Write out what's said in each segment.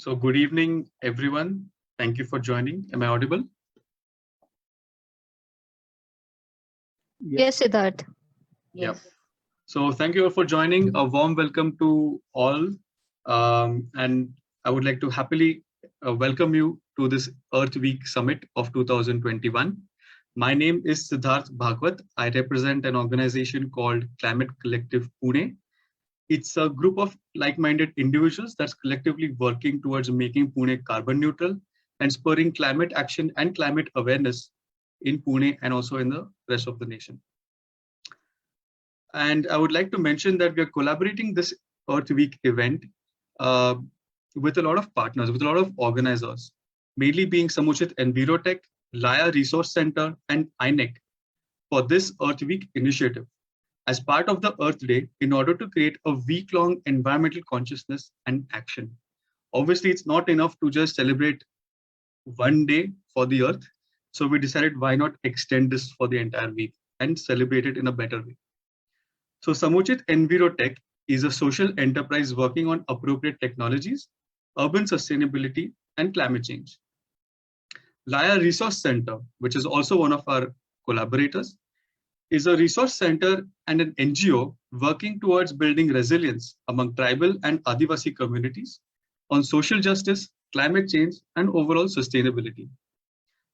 So good evening, everyone. Thank you for joining. Am I audible? Yes, Siddharth. Yep. So thank you all for joining. A warm welcome to all. And I would like to happily welcome you to this Earth Week Summit of 2021. My name is Siddharth Bhagwat. I represent an organization called Climate Collective Pune. It's a group of like-minded individuals that's collectively working towards making Pune carbon neutral and spurring climate action and climate awareness in Pune and also in the rest of the nation. And I would like to mention that we are collaborating this Earth Week event uh, with a lot of partners, with a lot of organizers, mainly being Samuchit Envirotech, Laya Resource Center, and INEC for this Earth Week initiative as part of the Earth Day in order to create a week-long environmental consciousness and action. Obviously, it's not enough to just celebrate one day for the Earth. So we decided why not extend this for the entire week and celebrate it in a better way. So Samuchit Envirotech is a social enterprise working on appropriate technologies, urban sustainability, and climate change. Laya Resource Center, which is also one of our collaborators, is a resource center and an NGO working towards building resilience among tribal and Adivasi communities on social justice, climate change, and overall sustainability.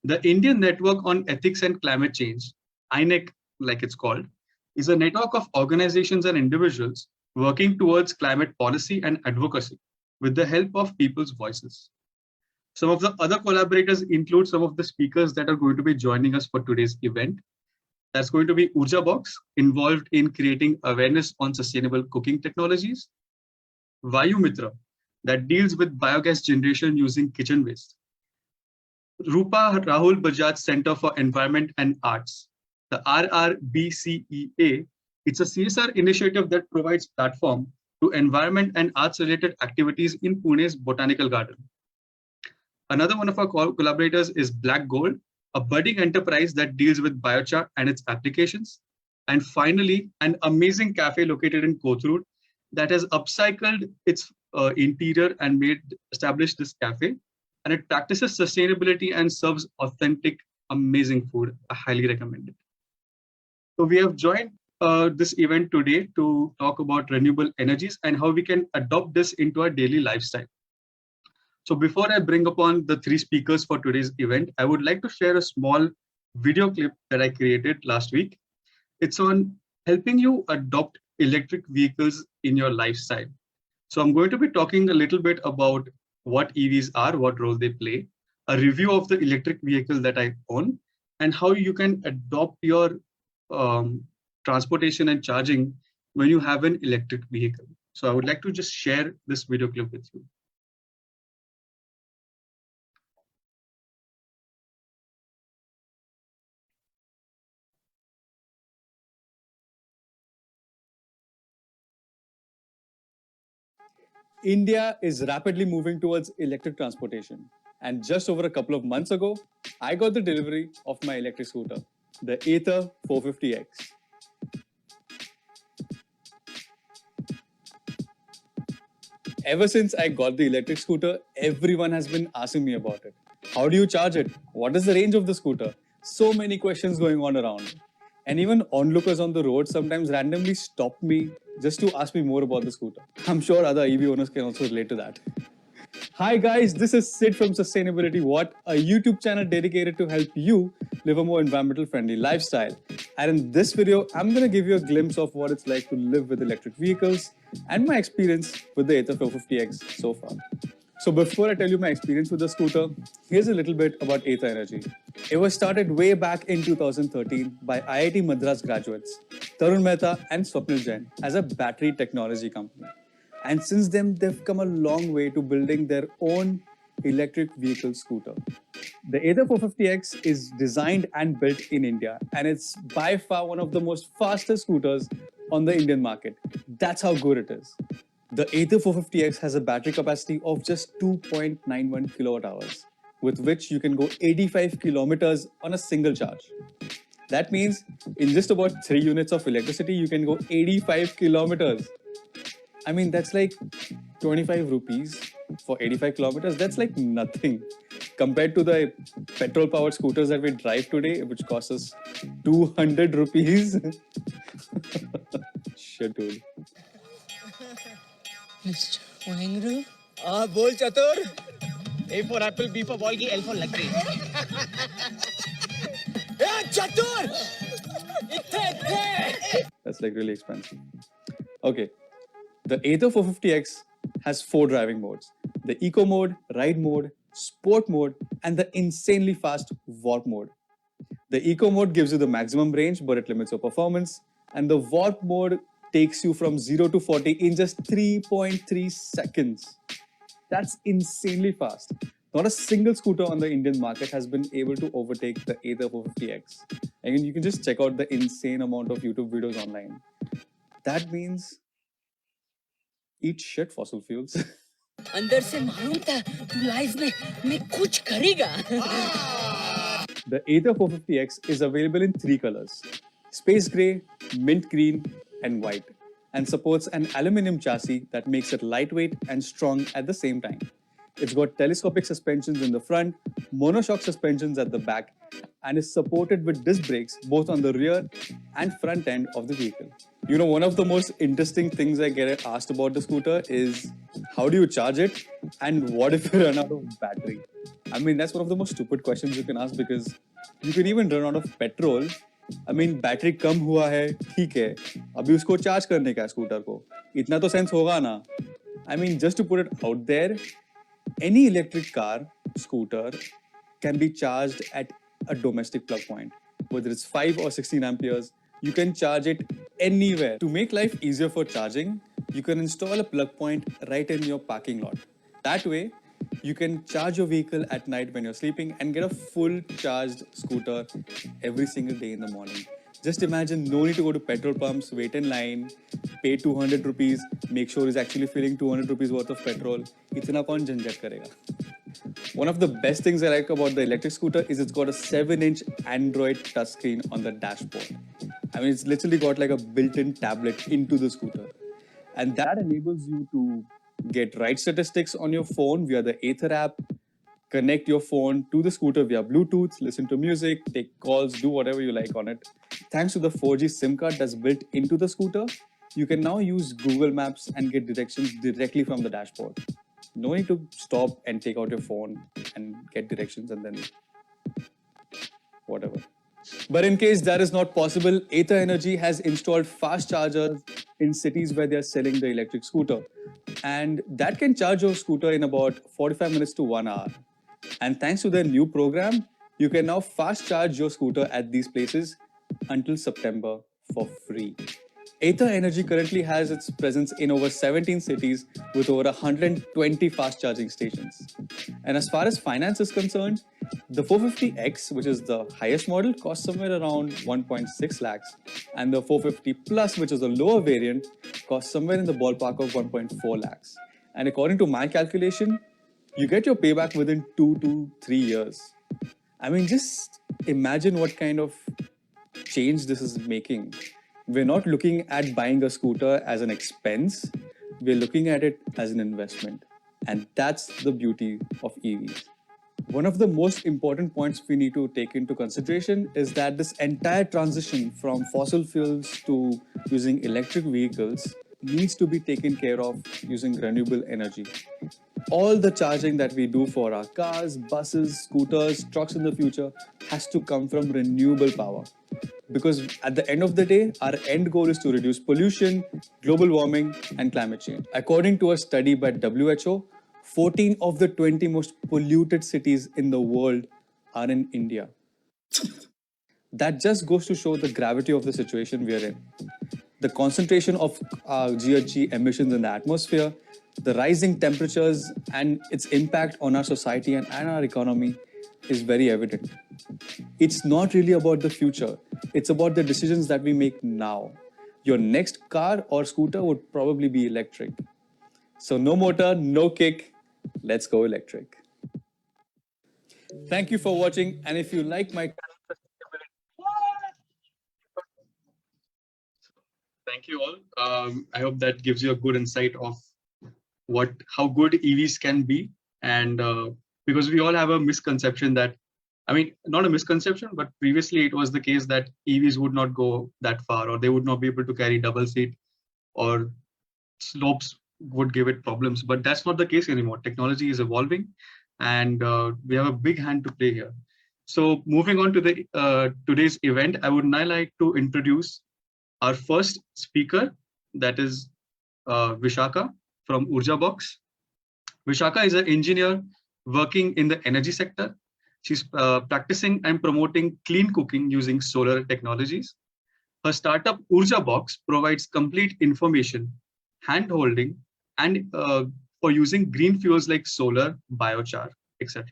The Indian Network on Ethics and Climate Change, INEC, like it's called, is a network of organizations and individuals working towards climate policy and advocacy with the help of people's voices. Some of the other collaborators include some of the speakers that are going to be joining us for today's event. That's going to be Urja Box, involved in creating awareness on sustainable cooking technologies. Vayu Mitra, that deals with biogas generation using kitchen waste. Rupa Rahul Bajaj Center for Environment and Arts, the RRBCEA. It's a CSR initiative that provides platform to environment and arts related activities in Pune's Botanical Garden. Another one of our collaborators is Black Gold, a budding enterprise that deals with biochar and its applications. And finally, an amazing cafe located in Kothurud that has upcycled its interior and established this cafe. And it practices sustainability and serves authentic, amazing food. I highly recommend it. So we have joined this event today to talk about renewable energies and how we can adopt this into our daily lifestyle. So before I bring upon the three speakers for today's event, I would like to share a small video clip that I created last week. It's on helping you adopt electric vehicles in your lifestyle. So I'm going to be talking a little bit about what EVs are, what role they play, a review of the electric vehicle that I own, and how you can adopt your transportation and charging when you have an electric vehicle. So I would like to just share this video clip with you. India is rapidly moving towards electric transportation. And just over a couple of months ago, I got the delivery of my electric scooter, the Ather 450X. Ever since I got the electric scooter, everyone has been asking me about it. How do you charge it? What is the range of the scooter? So many questions going on around. And even onlookers on the road sometimes randomly stop me just to ask me more about the scooter. I'm sure other EV owners can also relate to that. Hi guys, this is Sid from Sustainability What, a YouTube channel dedicated to help you live a more environmental friendly lifestyle. And in this video, I'm going to give you a glimpse of what it's like to live with electric vehicles and my experience with the Ather 450X so far. So before I tell you my experience with the scooter, here's a little bit about Ather Energy. It was started way back in 2013 by IIT Madras graduates, Tarun Mehta and Swapnil Jain, as a battery technology company. And since then, they've come a long way to building their own electric vehicle scooter. The Ather 450X is designed and built in India, and it's by far one of the most fastest scooters on the Indian market. That's how good it is. The Ather 450X has a battery capacity of just 2.91 kilowatt hours, with which you can go 85 kilometers on a single charge. That means in just about 3 units of electricity, you can go 85 kilometers. I mean, that's like 25 rupees for 85 kilometers. That's like nothing compared to the petrol powered scooters that we drive today, which cost us 200 rupees. Shit, dude. Mr. Wangru? बोल चतुर A for apple, B for ball की L for lucky. चतुर That's like really expensive. Okay. The Ather 450X has 4 driving modes: the Eco mode, Ride mode, Sport mode, and the insanely fast Warp mode. The Eco mode gives you the maximum range, but it limits your performance. And the Warp mode takes you from 0 to 40 in just 3.3 seconds. That's insanely fast. Not a single scooter on the Indian market has been able to overtake the Ather 450X. And you can just check out the insane amount of YouTube videos online. That means eat shit, fossil fuels. अंदर से मालूम था तू life में कुछ करेगा. The Ather 450X is available in 3 colors: space gray, mint green, and white, and supports an aluminum chassis that makes it lightweight and strong at the same time. It's got telescopic suspensions in the front, monoshock suspensions at the back, and is supported with disc brakes both on the rear and front end of the vehicle. You know, one of the most interesting things I get asked about the scooter is how do you charge it and what if you run out of battery? I mean, that's one of the most stupid questions you can ask because you can even run out of petrol. I mean, battery कम हुआ है, ठीक है, अभी उसको charge करने का scooter को, इतना तो सेंस होगा ना. I mean, just to put it out there, any electric car, scooter, can be charged at a domestic plug point. Whether it's 5 or 16 amperes, you can charge it anywhere. To make life easier for charging, you can install a plug point right in your parking lot. That way, you can charge your vehicle at night when you're sleeping and get a full charged scooter every single day in the morning. Just imagine no need to go to petrol pumps, wait in line, pay 200 rupees, make sure he's actually filling 200 rupees worth of petrol. Itna kaun jhanjat karega? One of the best things I like about the electric scooter is it's got a 7-inch Android touchscreen on the dashboard. I mean, it's literally got like a built-in tablet into the scooter. And that enables you to get ride statistics on your phone via the Ather app, connect your phone to the scooter via Bluetooth, listen to music, take calls, do whatever you like on it. Thanks to the 4G SIM card that's built into the scooter, you can now use Google Maps and get directions directly from the dashboard. No need to stop and take out your phone and get directions and then whatever. But in case that is not possible, Ather Energy has installed fast chargers in cities where they are selling the electric scooter. And that can charge your scooter in about 45 minutes to 1 hour. And thanks to their new program, you can now fast charge your scooter at these places until September for free. Ather Energy currently has its presence in over 17 cities with over 120 fast charging stations. And as far as finance is concerned, the 450X, which is the highest model, costs somewhere around 1.6 lakhs. And the 450 Plus, which is the lower variant, costs somewhere in the ballpark of 1.4 lakhs. And according to my calculation, you get your payback within 2 to 3 years. I mean, just imagine what kind of change this is making. We're not looking at buying a scooter as an expense. We're looking at it as an investment. And that's the beauty of EVs. One of the most important points we need to take into consideration is that this entire transition from fossil fuels to using electric vehicles needs to be taken care of using renewable energy. All the charging that we do for our cars, buses, scooters, trucks in the future has to come from renewable power. Because at the end of the day, our end goal is to reduce pollution, global warming, and climate change. According to a study by WHO, 14 of the 20 most polluted cities in the world are in India. That just goes to show the gravity of the situation we are in. The concentration of GHG emissions in the atmosphere, the rising temperatures, and its impact on our society and our economy is very evident. It's not really about the future. It's about the decisions that we make now. Your next car or scooter would probably be electric. So no motor, no kick. Let's go electric. Thank you for watching. And if you like my Thank you all. I hope that gives you a good insight of how good EVs can be, and because we all have a misconception that, I mean, not a misconception, but previously it was the case that EVs would not go that far, or they would not be able to carry double seat, or slopes would give it problems. But that's not the case anymore. Technology is evolving, and we have a big hand to play here. So moving on to the today's event, I would now like to introduce our first speaker, that is Vishaka from UrjaBox. Vishaka is an engineer working in the energy sector. She's practicing and promoting clean cooking using solar technologies. Her startup UrjaBox provides complete information, hand-holding, and for using green fuels like solar, biochar, etc.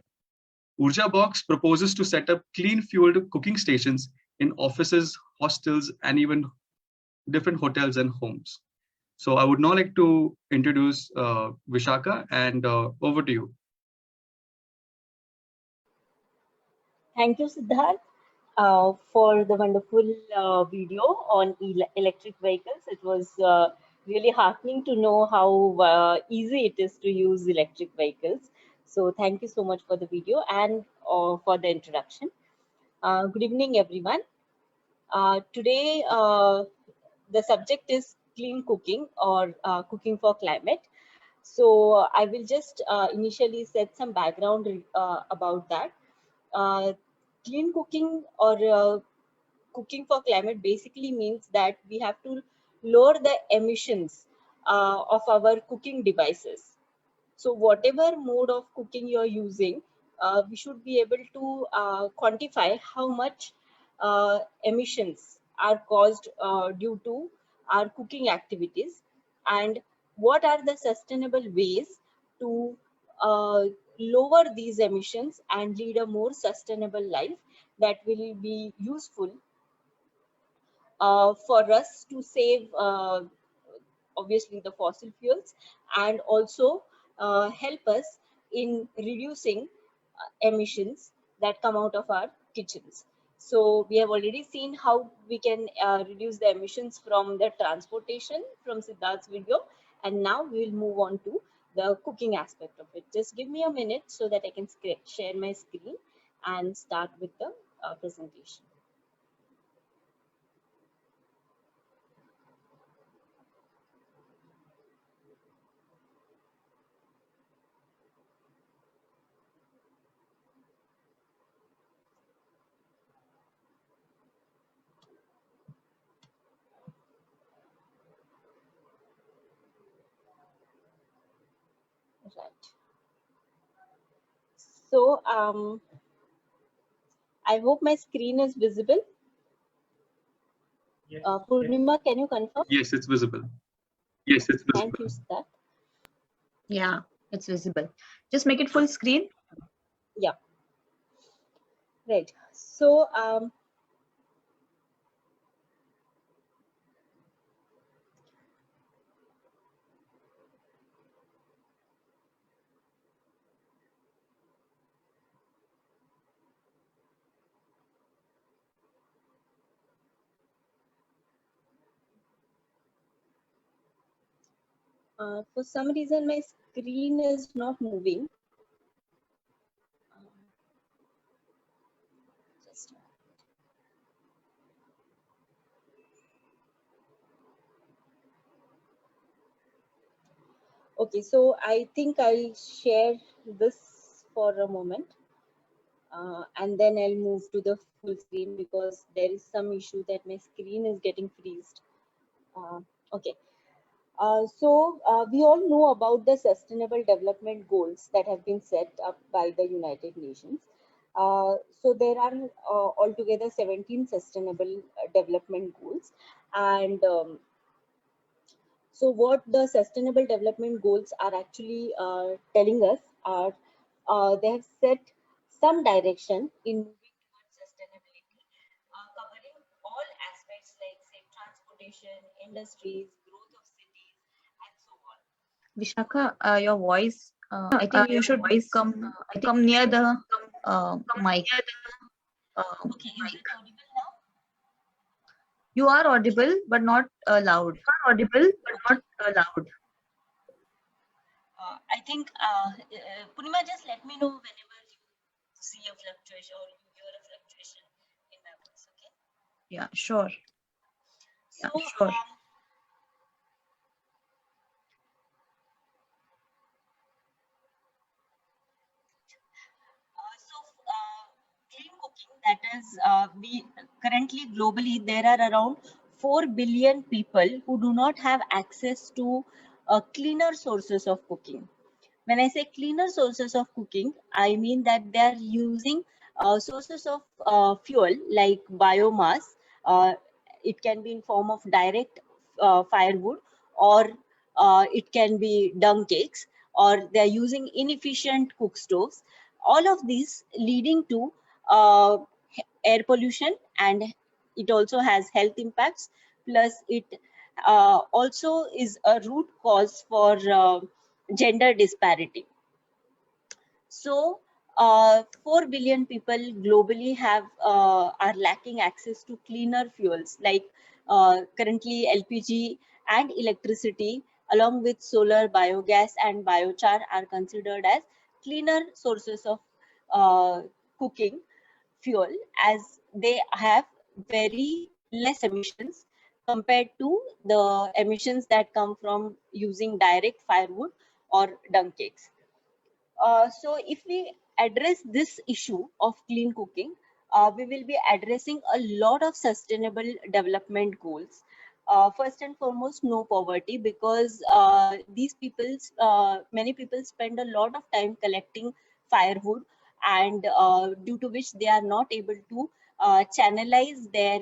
UrjaBox proposes to set up clean-fueled cooking stations in offices, hostels, and even different hotels and homes. So I would now like to introduce Vishaka, and over to you. Thank you, Siddharth, for the wonderful video on electric vehicles. It was really heartening to know how easy it is to use electric vehicles. So thank you so much for the video and for the introduction. Good evening, everyone. Today, the subject is clean cooking, or cooking for climate. So I will just initially set some background about that. Clean cooking, or cooking for climate, basically means that we have to lower the emissions of our cooking devices. So whatever mode of cooking you're using, we should be able to quantify how much emissions are caused due to our cooking activities, and what are the sustainable ways to lower these emissions and lead a more sustainable life that will be useful for us to save obviously the fossil fuels, and also help us in reducing emissions that come out of our kitchens. So we have already seen how we can reduce the emissions from the transportation from Siddharth's video, and now we will move on to the cooking aspect of it. Just give me a minute so that I can share my screen and start with the presentation. Right. So I hope my screen is visible. Purnima, can you confirm? Yes, it's visible. Yes, it's visible. Thank you, Siddharth. Yeah, it's visible. Just make it full screen. Yeah. Right. So for some reason my screen is not moving. Just okay, so I think I'll share this for a moment, and then I'll move to the full screen because there is some issue that my screen is getting freezed. Okay. So we all know about the Sustainable Development Goals that have been set up by the United Nations. So there are altogether 17 Sustainable Development Goals, and so what the Sustainable Development Goals are actually telling us are they have set some direction in moving towards sustainability, covering all aspects like safe transportation, industries, growth of cities, and so on. Vishaka, your voice. I think you should come near the mic. Okay, is it audible now? You are audible, but not loud. I think, Purnima, just let me know whenever you see a fluctuation or you hear a fluctuation in my voice, okay? Yeah, sure. So, clean cooking, that is, we currently globally there are around 4 billion people who do not have access to cleaner sources of cooking. When I say cleaner sources of cooking, I mean that they are using sources of fuel like biomass. It can be in form of direct firewood, or it can be dung cakes, or they are using inefficient cook stoves. All of these leading to uh, air pollution, and it also has health impacts. Plus, it also is a root cause for gender disparity. So, 4 billion people globally have are lacking access to cleaner fuels like currently LPG and electricity, along with solar, biogas, and biochar are considered as cleaner sources of cooking fuel, as they have very less emissions compared to the emissions that come from using direct firewood or dung cakes. So if we address this issue of clean cooking, we will be addressing a lot of sustainable development goals. First and foremost, no poverty, because many people spend a lot of time collecting firewood, and due to which they are not able to channelize their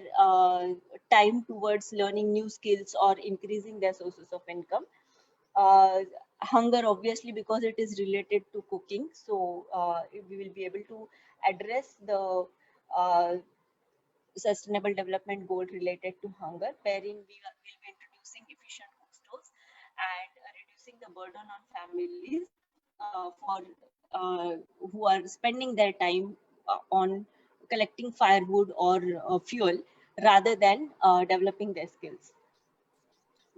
time towards learning new skills or increasing their sources of income. uh, Hunger, obviously, because it is related to cooking, so we will be able to address the uh, sustainable development goal related to hunger, wherein will be introducing efficient cook stoves and reducing the burden on families for who are spending their time on collecting firewood or fuel, rather than developing their skills.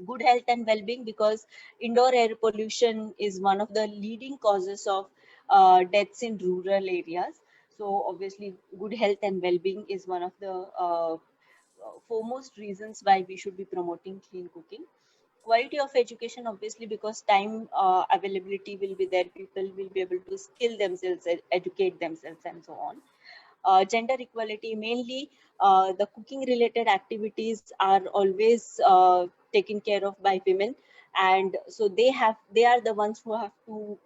Good health and well-being, because indoor air pollution is one of the leading causes of deaths in rural areas. So obviously good health and well-being is one of the foremost reasons why we should be promoting clean cooking. Quality of education, obviously, because time availability will be there, people will be able to skill themselves, educate themselves, and so on. Gender equality, mainly the cooking related activities are always taken care of by women, and so they are the ones who have to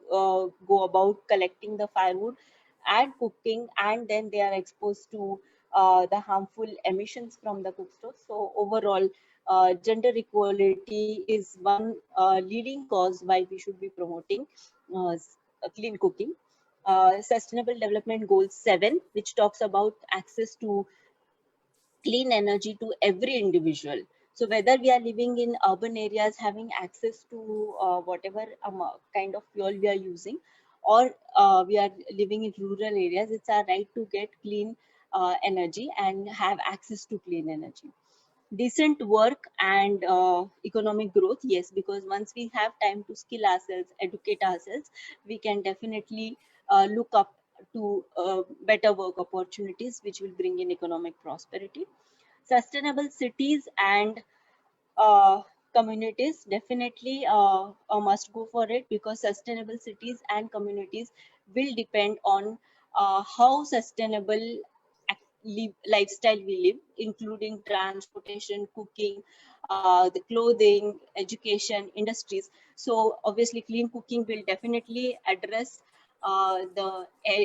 go about collecting the firewood and cooking, and then they are exposed to the harmful emissions from the cook stove. So overall, gender equality is one leading cause why we should be promoting clean cooking. Sustainable Development Goal 7, which talks about access to clean energy to every individual. So whether we are living in urban areas, having access to whatever kind of fuel we are using, or we are living in rural areas, it's our right to get clean energy and have access to clean energy. Decent work and economic growth, yes, because once we have time to skill ourselves, educate ourselves, we can definitely look up to better work opportunities, which will bring in economic prosperity. Sustainable cities and uh, communities, definitely must go for it, because sustainable cities and communities will depend on how sustainable lifestyle we live, including transportation, cooking, the clothing, education, industries. So obviously clean cooking will definitely address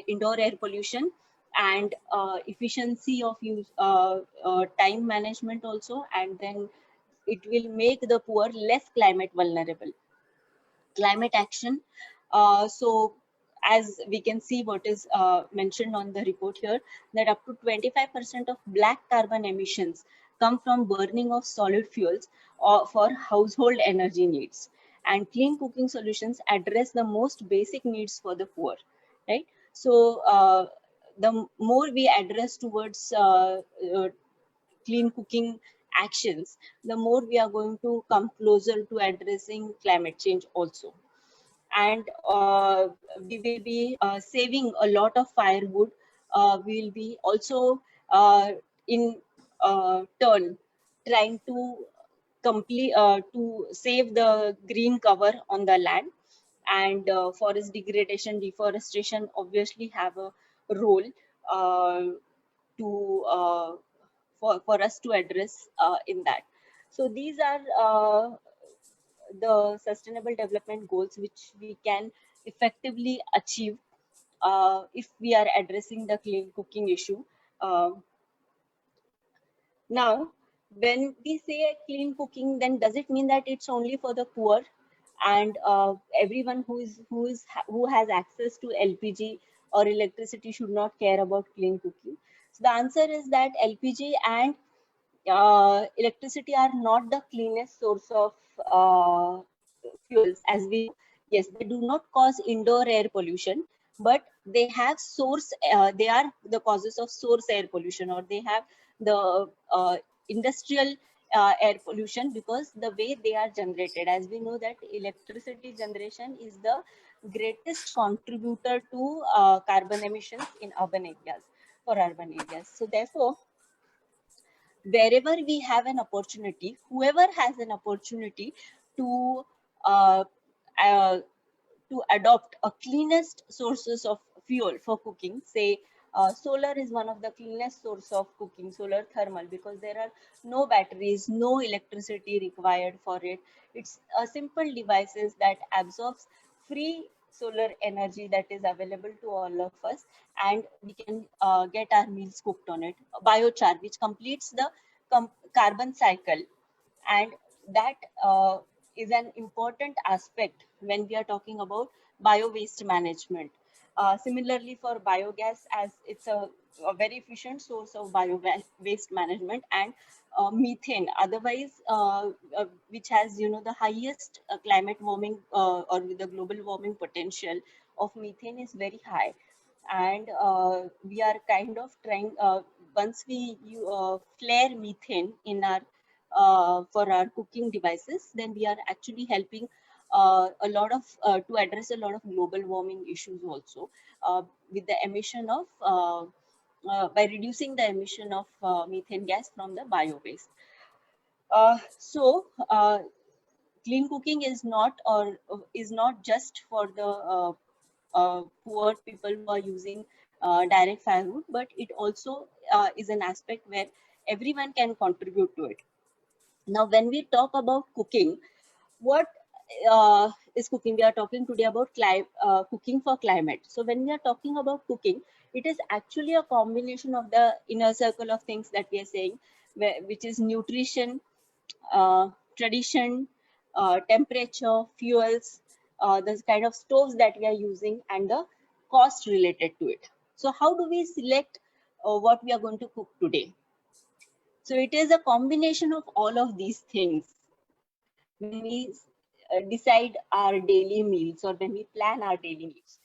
indoor air pollution and efficiency of use, time management also, and then it will make the poor less climate vulnerable. Climate action. So as we can see what is mentioned on the report here, that up to 25% of black carbon emissions come from burning of solid fuels or for household energy needs. And clean cooking solutions address the most basic needs for the poor, right? So the more we address towards clean cooking actions, the more we are going to come closer to addressing climate change also. and we will be saving a lot of firewood. We will be also in turn trying to to save the green cover on the land, and forest degradation, deforestation obviously have a role uh, to for us to address in that. So these are the sustainable development goals which we can effectively achieve if we are addressing the clean cooking issue. Now, when we say clean cooking, then does it mean that it's only for the poor and everyone who has access to LPG or electricity should not care about clean cooking? So the answer is that LPG and electricity are not the cleanest source of fuels, as we know. Yes, they do not cause indoor air pollution, but they have source. They are the causes of source air pollution, or they have the industrial air pollution because the way they are generated. As we know that electricity generation is the greatest contributor to carbon emissions in urban areas, for urban areas. So therefore, wherever we have an opportunity, whoever has an opportunity to uh, uh, to adopt a cleanest sources of fuel for cooking, say solar is one of the cleanest source of cooking, solar thermal, because there are no batteries, no electricity required for it. It's a simple devices that absorbs free solar energy that is available to all of us, and we can get our meals cooked on it. Biochar, which completes the carbon cycle, and that is an important aspect when we are talking about bio waste management. Similarly, for biogas, as it's a very efficient source of bio waste management, and methane, otherwise which has the highest climate warming or the global warming potential of methane is very high, and we are kind of trying, once we flare methane in our for our cooking devices, then we are actually helping a lot of to address a lot of global warming issues also, with the emission of by reducing the emission of methane gas from the bio waste. So clean cooking is not just for the poor people who are using direct firewood, but it also is an aspect where everyone can contribute to it. Now, when we talk about cooking, what is cooking? We are talking today about cooking for climate. So when we are talking about cooking, it is actually a combination of the inner circle of things that we are saying, which is nutrition, tradition, temperature, fuels, the kind of stoves that we are using, and the cost related to it. So how do we select what we are going to cook today? So it is a combination of all of these things when we decide our daily meals or when we plan our daily meals.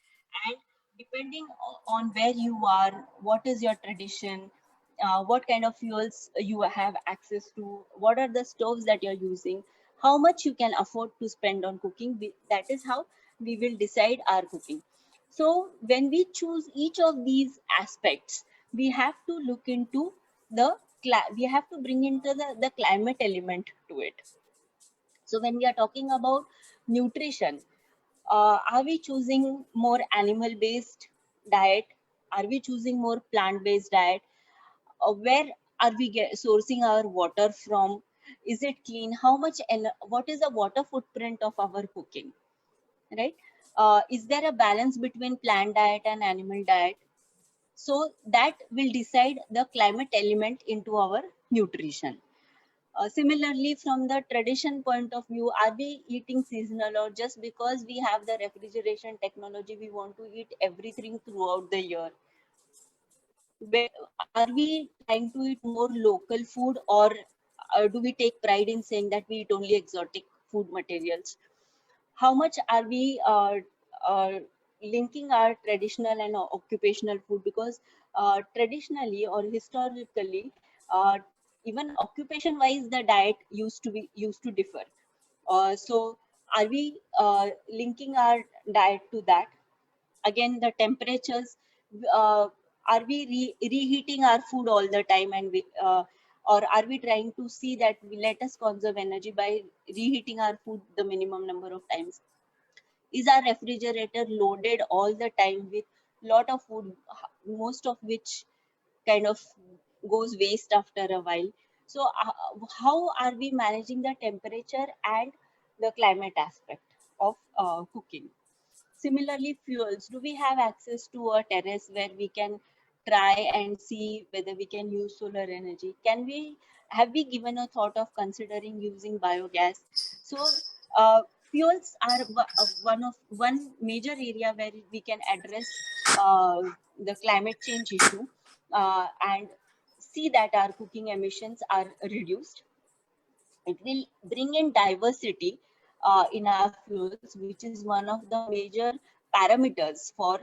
And depending on where you are, what is your tradition, what kind of fuels you have access to, what are the stoves that you're using, how much you can afford to spend on cooking, that is how we will decide our cooking. So when we choose each of these aspects, we have to look into we have to bring into the climate element to it. So when we are talking about nutrition, are we choosing more animal-based diet? Are we choosing more plant-based diet? Where are we sourcing our water from? Is it clean? How much and what is the water footprint of our cooking? Right? Is there a balance between plant diet and animal diet? So that will decide the climate element into our nutrition. Similarly, from the tradition point of view, are we eating seasonal, or just because we have the refrigeration technology, we want to eat everything throughout the year? Are we trying to eat more local food, or do we take pride in saying that we eat only exotic food materials? How much are we linking our traditional and occupational food? Because traditionally or historically, even occupation wise, the diet used to differ. So Are we linking our diet to that? Again, the temperatures, are we reheating our food all the time, and or are we trying to see that we let us conserve energy by reheating our food the minimum number of times? Is our refrigerator loaded all the time with lot of food, most of which kind of goes waste after a while? So how are we managing the temperature and the climate aspect of cooking? Similarly, fuels. Do we have access to a terrace where we can try and see whether we can use solar energy? Have we given a thought of considering using biogas? So fuels are one major area where we can address the climate change issue and see that our cooking emissions are reduced. It will bring in diversity in our fuels, which is one of the major parameters for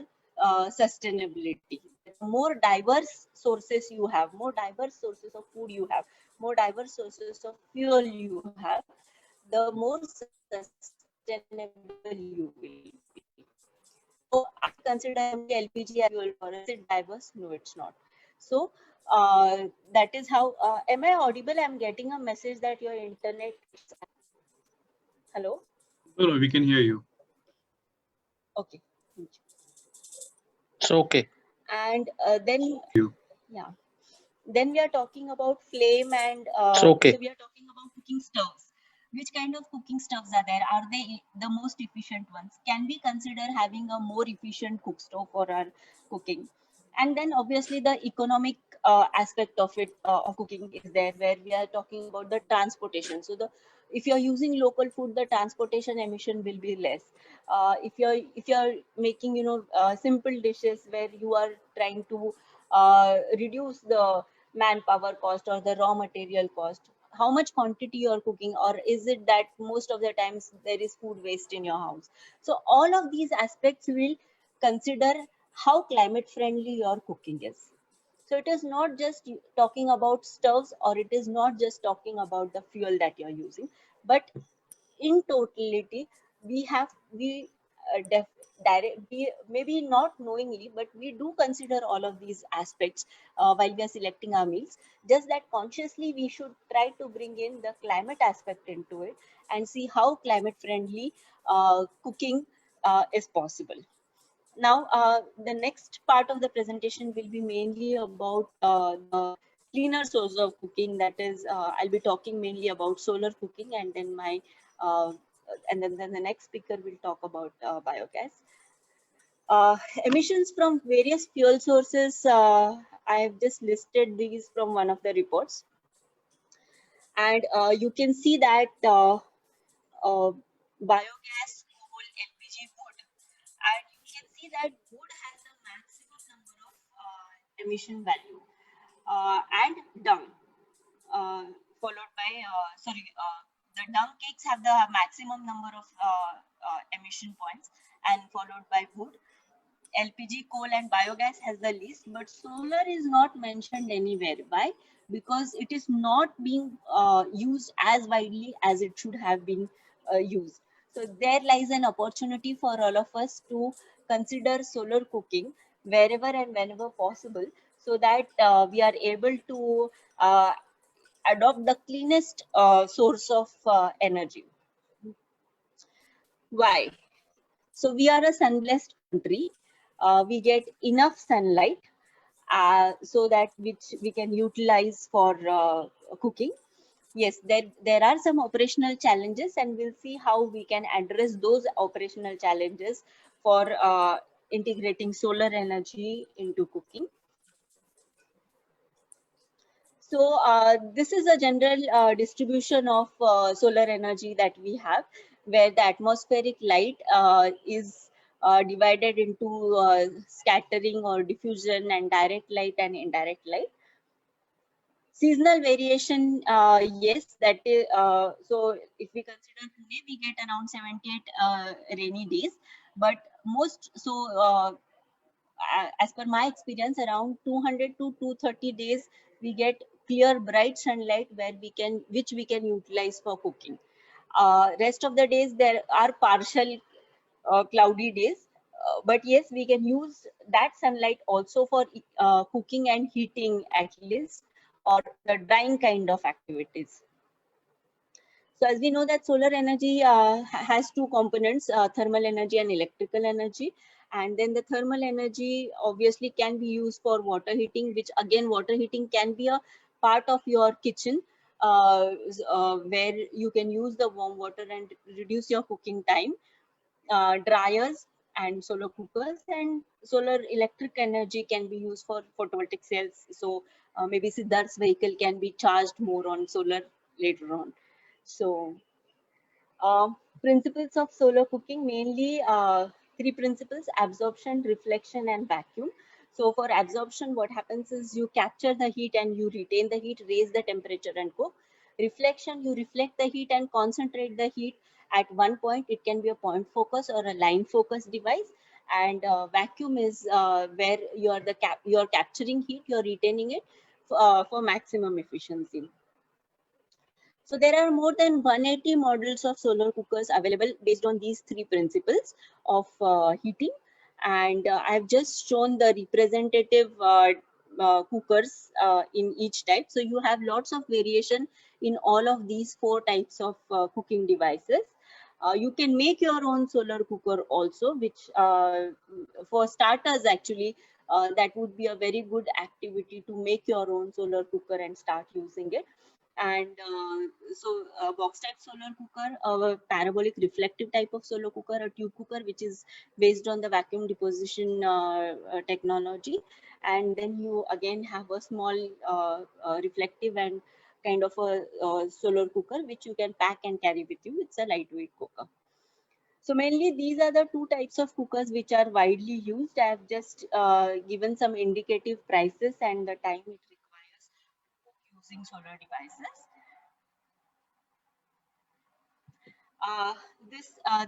sustainability. The more diverse sources you have, more diverse sources of food you have, more diverse sources of fuel you have, the more sustainable you will be. So I consider only LPG as fuel for us. Is it diverse? No, it's not. So that is how. Am I audible? I'm getting a message that your internet. Hello. No, no, we can hear you. Okay. Thank you. It's okay. And then You. yeah. Then we are talking about flame and It's okay. so we are talking about cooking stoves. Which kind of cooking stoves are there? Are they the most efficient ones? Can we consider having a more efficient cook stove for our cooking? And then obviously the economic aspect of it of cooking is there, where we are talking about the transportation. So the if you're using local food, the transportation emission will be less. If you're making simple dishes where you are trying to reduce the manpower cost or the raw material cost, how much quantity you're cooking, or is it that most of the times there is food waste in your house? So all of these aspects will consider how climate friendly your cooking is. So it is not just talking about stoves, or it is not just talking about the fuel that you're using, but in totality we maybe not knowingly, but we do consider all of these aspects while we are selecting our meals. Just that consciously we should try to bring in the climate aspect into it and see how climate friendly cooking is possible. Now, the next part of the presentation will be mainly about the cleaner source of cooking. That is, I'll be talking mainly about solar cooking, and then uh, then the next speaker will talk about biogas. Emissions from various fuel sources. I have just listed these from one of the reports, and you can see that biogas, coal, LPG, wood, and you can see that wood has the maximum number of emission value, and dung, followed by the dung cakes have the maximum number of emission points, and followed by wood. LPG, coal, and biogas has the least, but solar is not mentioned anywhere. Why? Because it is not being used as widely as it should have been used. So there lies an opportunity for all of us to consider solar cooking wherever and whenever possible, so that we are able to adopt the cleanest source of energy. Why? So we are a sun-blessed country. We get enough sunlight so that which we can utilize for cooking. Yes, there are some operational challenges, and we'll see how we can address those operational challenges for integrating solar energy into cooking. So this is a general distribution of solar energy that we have, where the atmospheric light is divided into scattering or diffusion, and direct light and indirect light. Seasonal variation, yes, that is, so if we consider today, we get around 78 rainy days, but as per my experience, around 200 to 230 days we get clear bright sunlight which we can utilize for cooking. Rest of the days there are partial cloudy days. But yes, we can use that sunlight also for cooking and heating at least, or the drying kind of activities. So as we know that solar energy has two components, thermal energy and electrical energy. And then the thermal energy obviously can be used for water heating, which again, water heating can be a part of your kitchen, where you can use the warm water and reduce your cooking time. Dryers and solar cookers, and solar electric energy can be used for photovoltaic cells. So maybe Siddharth's vehicle can be charged more on solar later on. So principles of solar cooking, mainly three principles: absorption, reflection, and vacuum. So for absorption, what happens is you capture the heat and you retain the heat, raise the temperature and cook. Reflection, you reflect the heat and concentrate the heat at one point. It can be a point focus or a line focus device. And vacuum is where you're capturing heat, you're retaining it for maximum efficiency. So there are more than 180 models of solar cookers available based on these three principles of heating. And I've just shown the representative cookers in each type. So you have lots of variation in all of these four types of cooking devices. You can make your own solar cooker also, which for starters actually, that would be a very good activity to make your own solar cooker and start using it. And so a box type solar cooker, a parabolic reflective type of solar cooker, a tube cooker, which is based on the vacuum deposition technology. And then you again have a small reflective and kind of a solar cooker, which you can pack and carry with you. It's a lightweight cooker. So mainly these are the two types of cookers which are widely used. I have just given some indicative prices and the time it requires to cook using solar devices.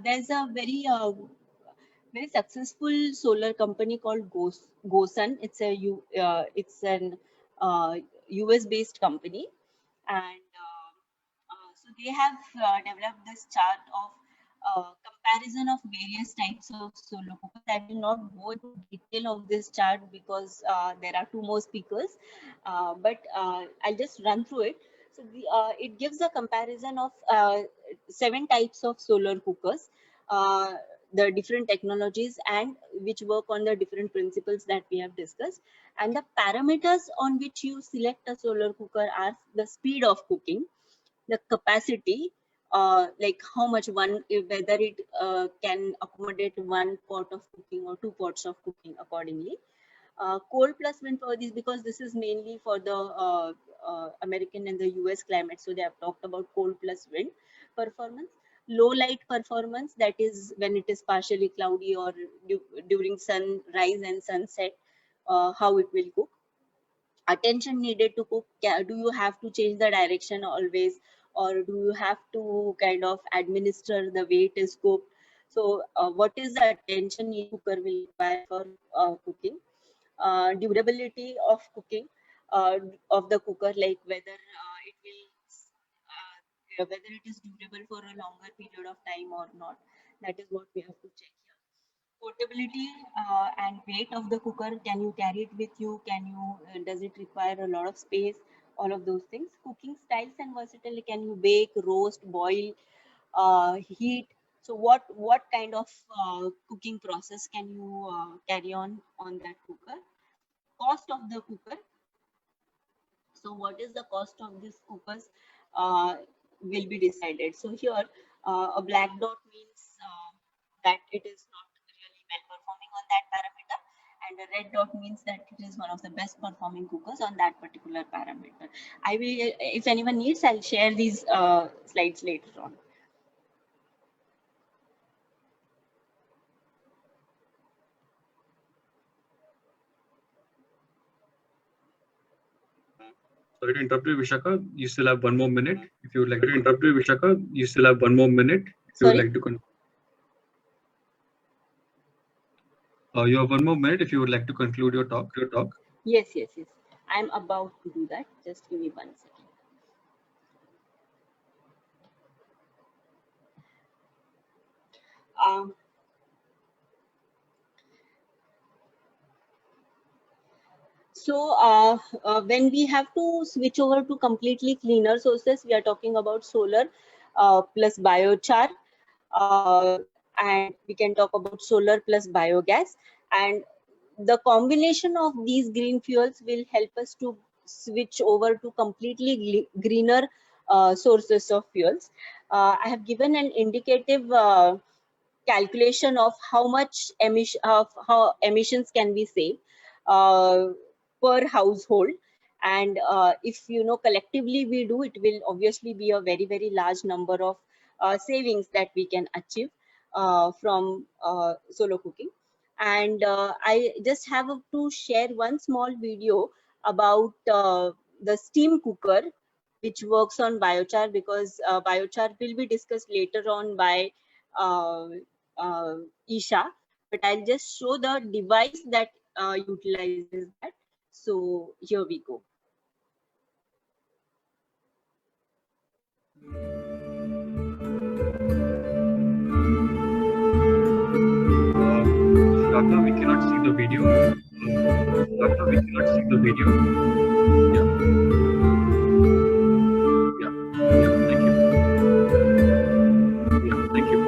There's a very successful solar company called Gosun. It's an US based company, and so they have developed this chart of comparison of various types of solar cookers. I will not go into detail of this chart because there are two more speakers, but I'll just run through it. So it gives a comparison of 7 types of solar cookers, the different technologies, and which work on the different principles that we have discussed. And the parameters on which you select a solar cooker are the speed of cooking, the capacity, like how much whether it can accommodate 1 pot of cooking or 2 pots of cooking accordingly. Cold plus wind for this, because this is mainly for the American and the US climate. So they have talked about cold plus wind performance. Low light performance, that is when it is partially cloudy or during sunrise and sunset, how it will cook. Attention needed to cook. Do you have to change the direction always, or do you have to kind of administer the way it is cooked? So what is the attention a cooker will require for cooking? Durability of cooking of the cooker, like whether whether it is durable for a longer period of time or not. That is what we have to check here. Portability and weight of the cooker. Can you carry it with you? Can you does it require a lot of space? All of those things. Cooking styles and versatility. Can you bake, roast, boil, heat? So what kind of cooking process can you carry on that cooker? Cost of the cooker. So what is the cost of this cookers will be decided. So here a black dot means that it is not really well performing on that parameter, and a red dot means that it is one of the best performing cookers on that particular parameter. I will, if anyone needs, I'll share these slides later on. Sorry to interrupt you, Vishaka. You still have 1 more minute. If you would like to interrupt you, Vishaka, you still have 1 more minute. If you would like to you have 1 more minute if you would like to conclude your talk. Yes. I'm about to do that. Just give me 1 second. Um, when we have to switch over to completely cleaner sources, we are talking about solar plus biochar, and we can talk about solar plus biogas. And the combination of these green fuels will help us to switch over to completely greener sources of fuels. I have given an indicative calculation of how much emissions can be saved per household, and if collectively we do, it will obviously be a very large number of savings that we can achieve from solo cooking. And I just have to share one small video about the steam cooker which works on biochar, because biochar will be discussed later on by uh, Isha, but I'll just show the device that utilizes that. So here we go. Shraddha, we cannot see the video. Shraddha, we cannot see the video. Yeah. Thank you. Yeah, thank you.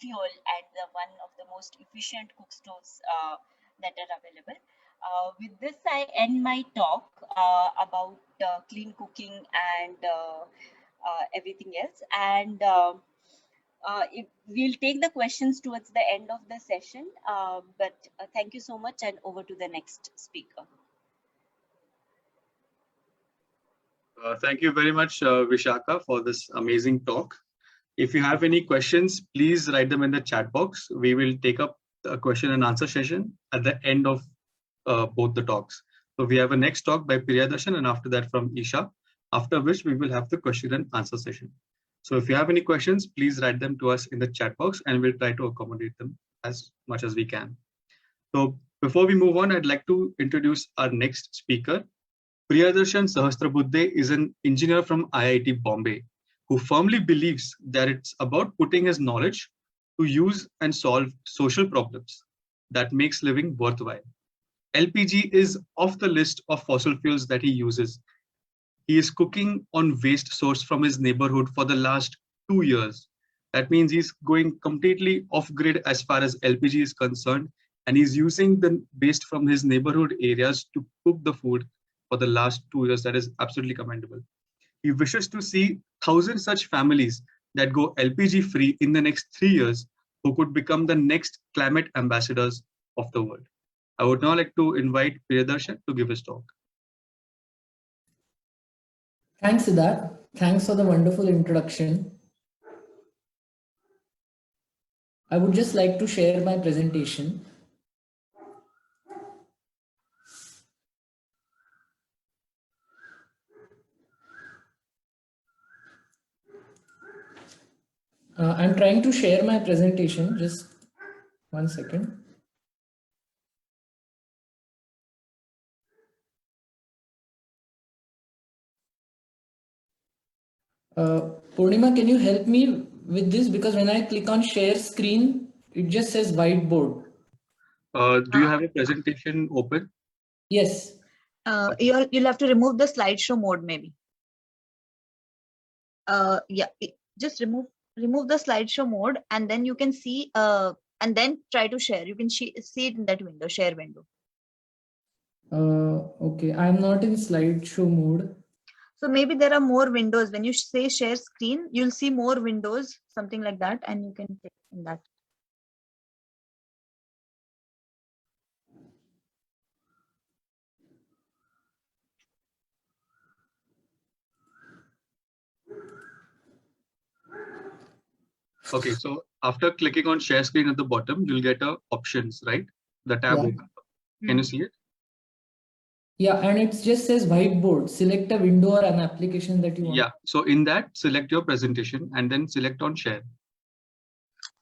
fuel and one of the most efficient cook stoves that are available. With this, I end my talk about clean cooking and everything else. And we'll take the questions towards the end of the session. But thank you so much, and over to the next speaker. Thank you very much, Vishaka, for this amazing talk. If you have any questions, please write them in the chat box. We will take up a question and answer session at the end of both the talks. So we have a next talk by Priyadarshan, and after that from Isha, after which we will have the question and answer session. So if you have any questions, please write them to us in the chat box and we'll try to accommodate them as much as we can. So before we move on, I'd like to introduce our next speaker. Priyadarshan Sahasrabuddhe is an engineer from IIT Bombay who firmly believes that it's about putting his knowledge to use and solve social problems that makes living worthwhile. LPG is off the list of fossil fuels that he uses. He is cooking on waste source from his neighborhood for the last 2 years. That means he's going completely off grid as far as LPG is concerned, and he's using the waste from his neighborhood areas to cook the food for the last 2 years. That is absolutely commendable. He wishes to see 1,000 such families that go LPG free in the next 3 years, who could become the next climate ambassadors of the world. I would now like to invite Priyadarshan to give his talk. Thanks, Siddharth. Thanks for the wonderful introduction. I would just like to share my presentation. I'm trying to share my presentation. Just 1 second. Purnima, can you help me with this? Because when I click on share screen, it just says whiteboard. Do you have a presentation open? Yes. You'll have to remove the slideshow mode, maybe. Yeah, just remove the slideshow mode, and then you can see and then try to share. You can see it in that window, share window. Okay, I'm not in slideshow mode. So maybe there are more windows. When you say share screen, you'll see more windows, something like that, and you can click in that. Okay, so after clicking on share screen at the bottom, you'll get a options, right? The tab Yeah. open. Can you see it? Yeah, and it just says whiteboard. Select a window or an application that you want. Yeah, so in that, select your presentation and then select on share.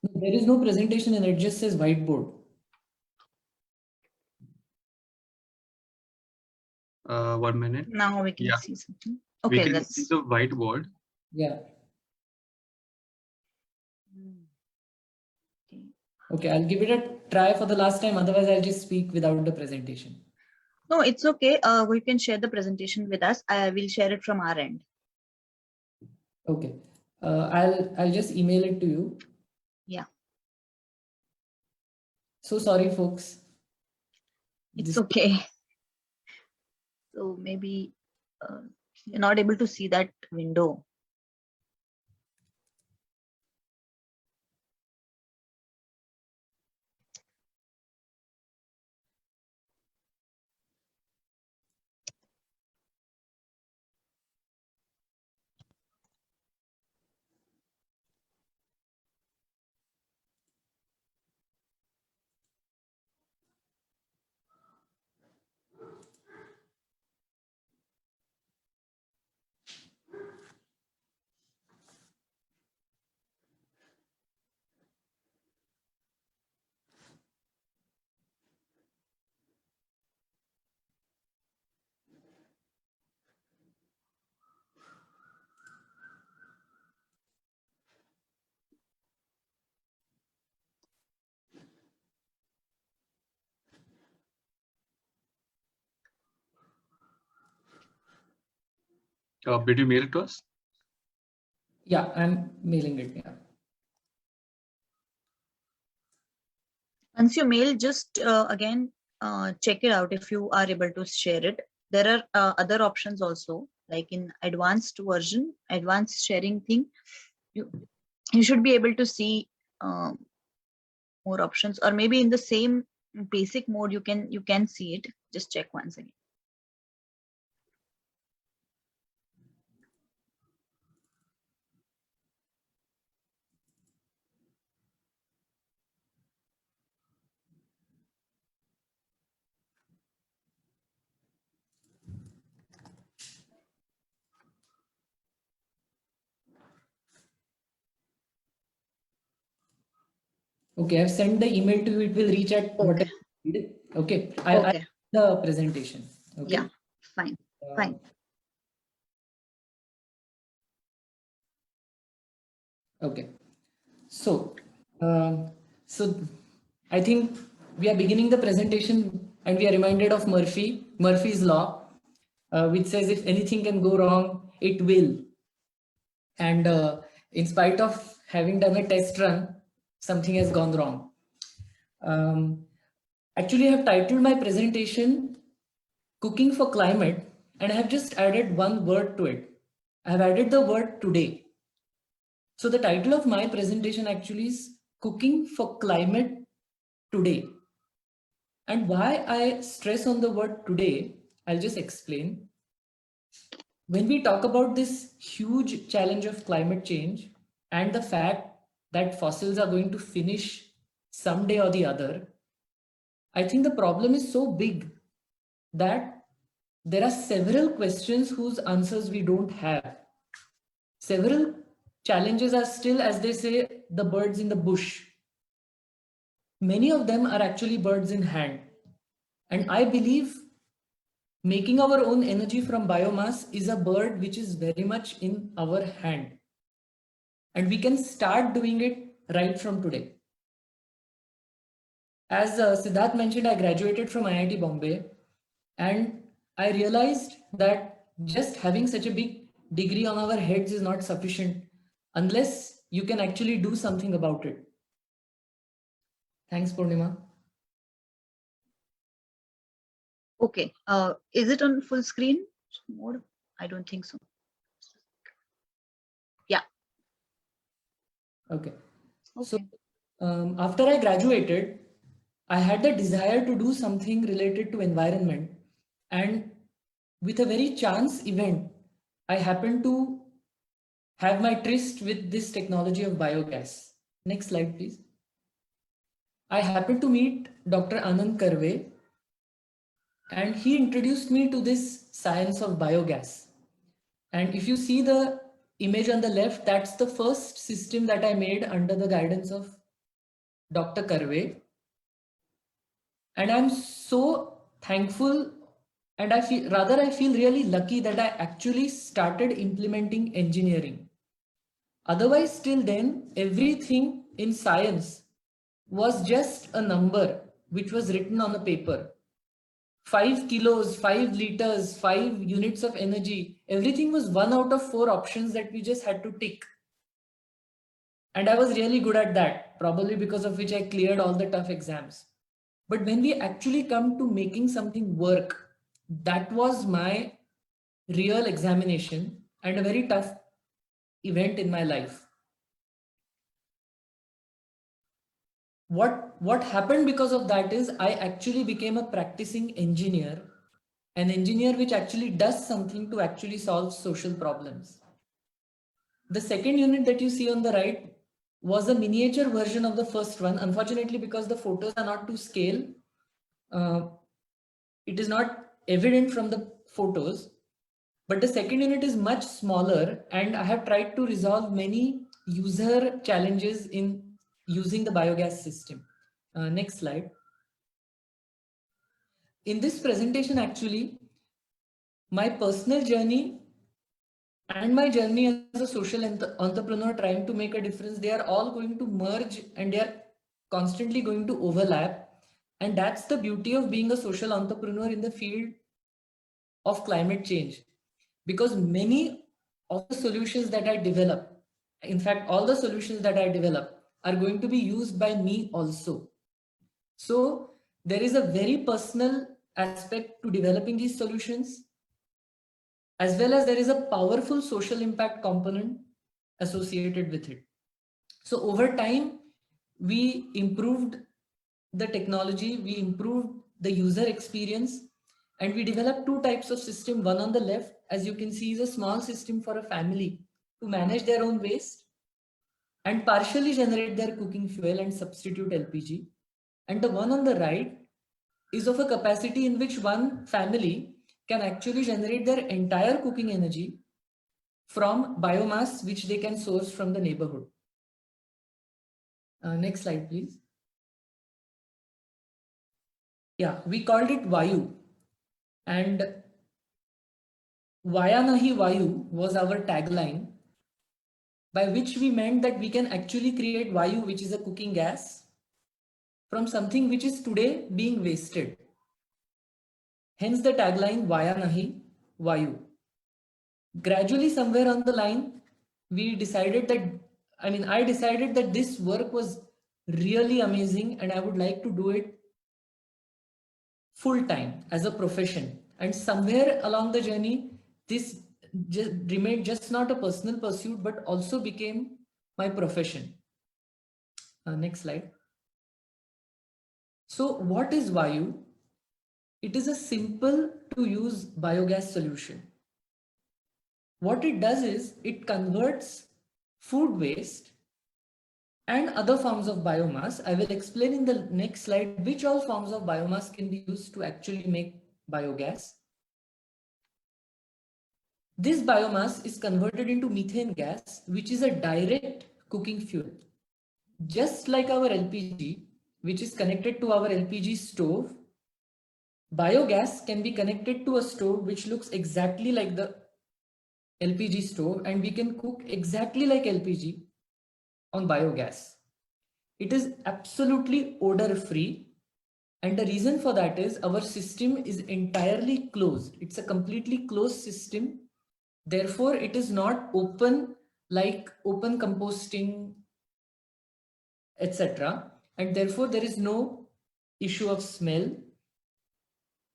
There is no presentation and it just says whiteboard. 1 minute. Now we can Yeah. see something. We Okay, can see that's the whiteboard. Yeah. okay. Okay, I'll give it a try for the last time. Otherwise, I'll just speak without the presentation. No, it's okay. We can share the presentation with us. I will share it from our end. Okay. I'll just email it to you. Yeah. So sorry, folks. It's okay. So maybe you're not able to see that window. Did you mail it to us? Yeah, I'm mailing it. Yeah. Once you mail, just again check it out if you are able to share it. There are other options also, like in advanced version, advanced sharing thing. You should be able to see more options, or maybe in the same basic mode you can see it. Just check once again. Okay, I've sent the email to you. It will reach at whatever. Okay, I Okay. the presentation. Okay. Yeah, fine. Fine. Okay. So, so I think we are beginning the presentation and we are reminded of Murphy's law, which says if anything can go wrong, it will. And in spite of having done a test run, something has gone wrong. Actually, I have titled my presentation Cooking for Climate, and I have just added one word to it. I have added the word today. So the title of my presentation actually is Cooking for Climate Today. And why I stress on the word today, I'll just explain. When we talk about this huge challenge of climate change and the fact that fossils are going to finish someday or the other, I think the problem is so big that there are several questions whose answers we don't have. Several challenges are still, as they say, the birds in the bush. Many of them are actually birds in hand. And I believe making our own energy from biomass is a bird which is very much in our hand. And we can start doing it right from today. As Siddharth mentioned, I graduated from IIT Bombay, and I realized that just having such a big degree on our heads is not sufficient unless you can actually do something about it. Thanks, Purnima. Okay. Is it on full screen mode? I don't think so. Yeah. Okay. Okay. So after I graduated, I had the desire to do something related to environment, and with a very chance event, I happened to have my tryst with this technology of biogas. Next slide, please. I happened to meet Dr. Anand Karve, and he introduced me to this science of biogas. And if you see the image on the left, that's the first system that I made under the guidance of Dr. Karve. And I'm so thankful, and I feel really lucky that I actually started implementing engineering. Otherwise, till then, everything in science was just a number which was written on a paper. 5 kilos, 5 liters, 5 units of energy, everything was 1 out of 4 options that we just had to tick. And I was really good at that, probably because of which I cleared all the tough exams. But when we actually come to making something work, that was my real examination and a very tough event in my life. What happened because of that is I actually became a practicing engineer, an engineer which actually does something to actually solve social problems. The second unit that you see on the right was a miniature version of the first one. Unfortunately, because the photos are not to scale, it is not evident from the photos, but the second unit is much smaller, and I have tried to resolve many user challenges in using the biogas system. Next slide. In this presentation, actually, my personal journey and my journey as a social entrepreneur trying to make a difference, they are all going to merge and they are constantly going to overlap. And that's the beauty of being a social entrepreneur in the field of climate change, because many of the solutions that I develop, in fact, all the solutions that I develop are going to be used by me also. So there is a very personal aspect to developing these solutions, as well as there is a powerful social impact component associated with it. So over time, we improved the technology, we improved the user experience, and we developed two types of system. One on the left, as you can see, is a small system for a family to manage their own waste and partially generate their cooking fuel and substitute LPG. And the one on the right is of a capacity in which one family can actually generate their entire cooking energy from biomass, which they can source from the neighborhood. Next slide, please. Yeah, we called it Vayu, and Vaya Nahi Vayu was our tagline, by which we meant that we can actually create Vayu, which is a cooking gas, from something which is today being wasted. Hence the tagline Vaya Nahi Vayu. Gradually, somewhere on the line, we decided that, I decided that this work was really amazing and I would like to do it full time as a profession. And somewhere along the journey, this remained just not a personal pursuit, but also became my profession. Next slide. So what is Vayu? It is a simple to use biogas solution. What it does is it converts food waste and other forms of biomass. I will explain in the next slide which all forms of biomass can be used to actually make biogas. This biomass is converted into methane gas, which is a direct cooking fuel. Just like our LPG, which is connected to our LPG stove, biogas can be connected to a stove which looks exactly like the LPG stove, and we can cook exactly like LPG on biogas. It is absolutely odor free, and the reason for that is our system is entirely closed. It's a completely closed system. Therefore, it is not open like open composting, etc. And therefore, there is no issue of smell.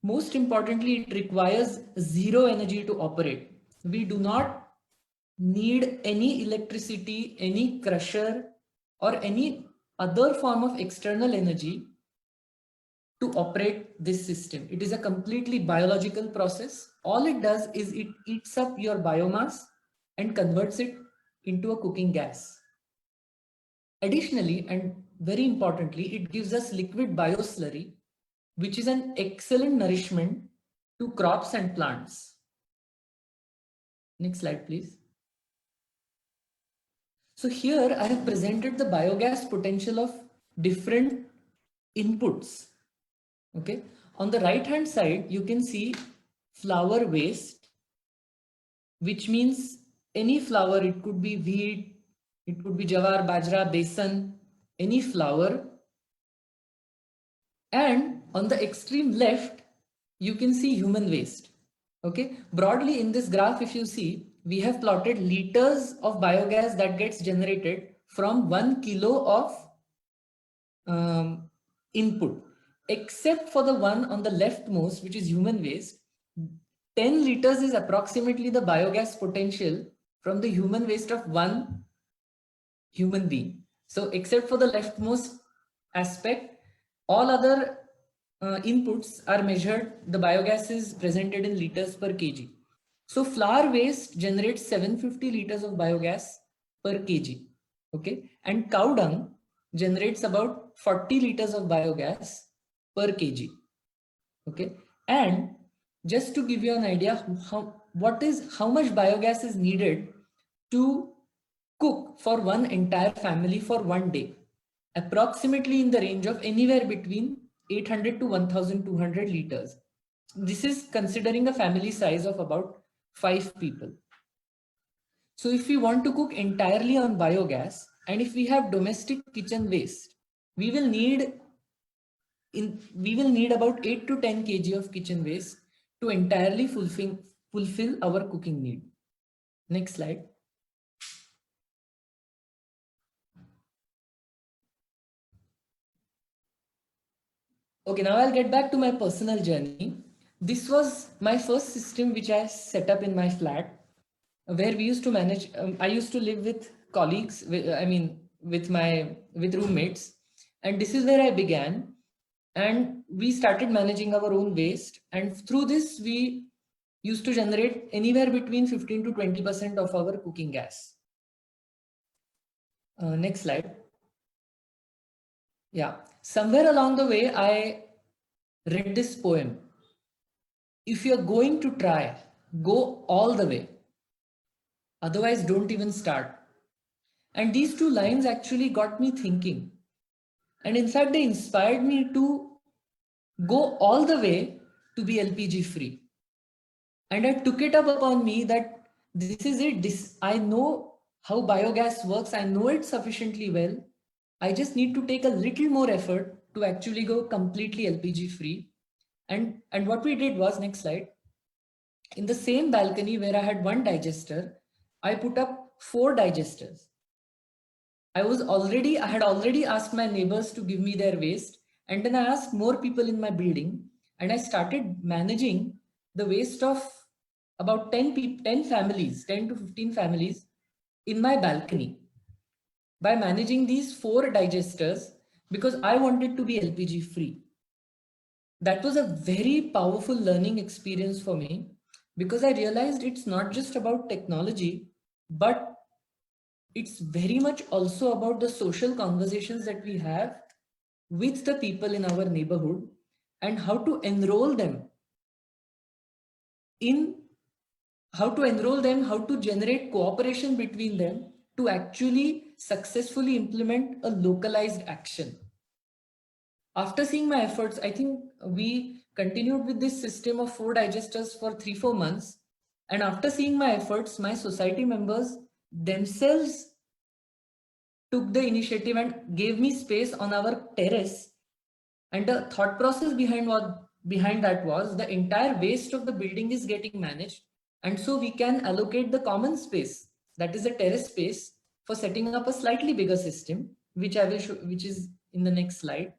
Most importantly, it requires zero energy to operate. We do not need any electricity, any crusher, or any other form of external energy to operate this system. It is a completely biological process. All it does is it eats up your biomass and converts it into a cooking gas. Additionally, and very importantly, it gives us liquid bioslurry, which is an excellent nourishment to crops and plants. Next slide, please. So here I have presented the biogas potential of different inputs. Okay. On the right hand side, you can see flour waste, which means any flour. It could be wheat, it could be jawar, bajra, besan, any flour. And on the extreme left, you can see human waste. Okay. Broadly in this graph, if you see, we have plotted liters of biogas that gets generated from 1 kilo of input, except for the one on the leftmost, which is human waste. 10 liters is approximately the biogas potential from the human waste of one human being. So except for the leftmost aspect, all other inputs are measured. The biogas is presented in liters per kg. So flour waste generates 750 liters of biogas per kg. Okay. And cow dung generates about 40 liters of biogas per kg. Okay. And just to give you an idea how much biogas is needed to cook for one entire family for one day, approximately in the range of anywhere between 800 to 1200 liters. This is considering a family size of about 5 people. So if we want to cook entirely on biogas, and if we have domestic kitchen waste, we will need about 8 to 10 kg of kitchen waste to entirely fulfill our cooking need. Next slide. Okay, now I'll get back to my personal journey. This was my first system which I set up in my flat, where we used to manage. I used to live with colleagues. With roommates, and this is where I began. And we started managing our own waste. And through this, we used to generate anywhere between 15 to 20% of our cooking gas. Next slide. Yeah, somewhere along the way, I read this poem. If you're going to try, go all the way. Otherwise, don't even start. And these two lines actually got me thinking. And in fact, they inspired me to go all the way to be LPG free. And I took it up upon me that this is it. I know how biogas works. I know it sufficiently well. I just need to take a little more effort to actually go completely LPG free. And what we did was, next slide, in the same balcony where I had one digester, I put up 4 digesters. I had already asked my neighbors to give me their waste. And then I asked more people in my building, and I started managing the waste of about 10 families, 10 to 15 families in my balcony by managing these 4 digesters, because I wanted to be LPG free. That was a very powerful learning experience for me, because I realized it's not just about technology, but it's very much also about the social conversations that we have with the people in our neighborhood, and how to enroll them, how to generate cooperation between them to actually successfully implement a localized action. After seeing my efforts, I think we continued with this system of 4 digesters for 3-4 months. And after seeing my efforts, my society members themselves took the initiative and gave me space on our terrace. And the thought process behind that was the entire waste of the building is getting managed. And so we can allocate the common space, that is the terrace space, for setting up a slightly bigger system, which I will show, which is in the next slide.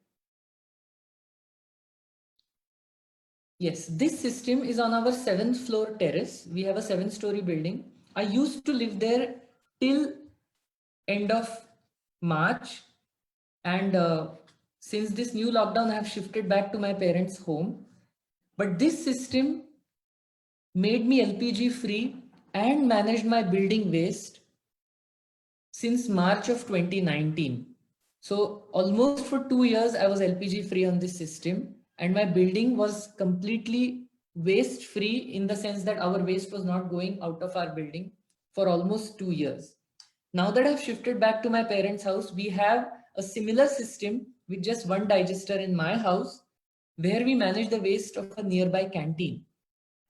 Yes, this system is on our 7th floor terrace. We have a 7-story building. I used to live there till end of March. And since this new lockdown, I have shifted back to my parents' home. But this system made me LPG free and managed my building waste since March of 2019. So almost for 2 years, I was LPG free on this system, and my building was completely waste free, in the sense that our waste was not going out of our building for almost 2 years. Now that I've shifted back to my parents' house, we have a similar system with just one digester in my house, where we manage the waste of a nearby canteen.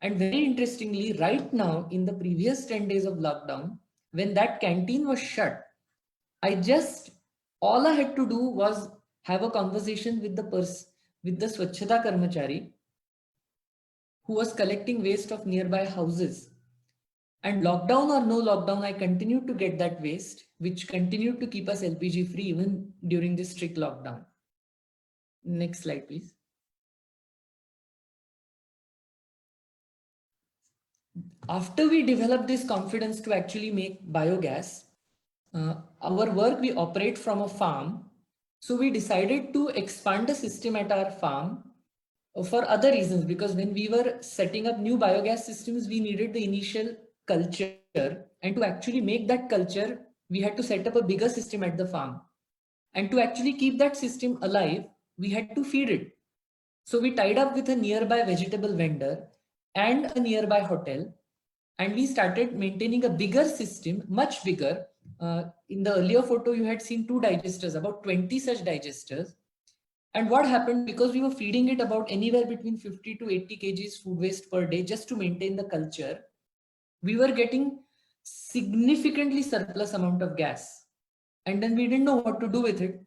And very interestingly, right now, in the previous 10 days of lockdown, when that canteen was shut, all I had to do was have a conversation with the Swachhata Karmachari, who was collecting waste of nearby houses. And lockdown or no lockdown, I continued to get that waste, which continued to keep us LPG free even during this strict lockdown. Next slide, please. After we developed this confidence to actually make biogas, our work, we operate from a farm. So we decided to expand the system at our farm for other reasons, because when we were setting up new biogas systems, we needed the initial culture, and to actually make that culture, we had to set up a bigger system at the farm. And to actually keep that system alive, we had to feed it. So we tied up with a nearby vegetable vendor and a nearby hotel, and we started maintaining a bigger system, much bigger. In the earlier photo, you had seen 2 digesters, about 20 such digesters. And what happened, because we were feeding it about anywhere between 50 to 80 kgs food waste per day just to maintain the culture, we were getting significantly surplus amount of gas. And then we didn't know what to do with it.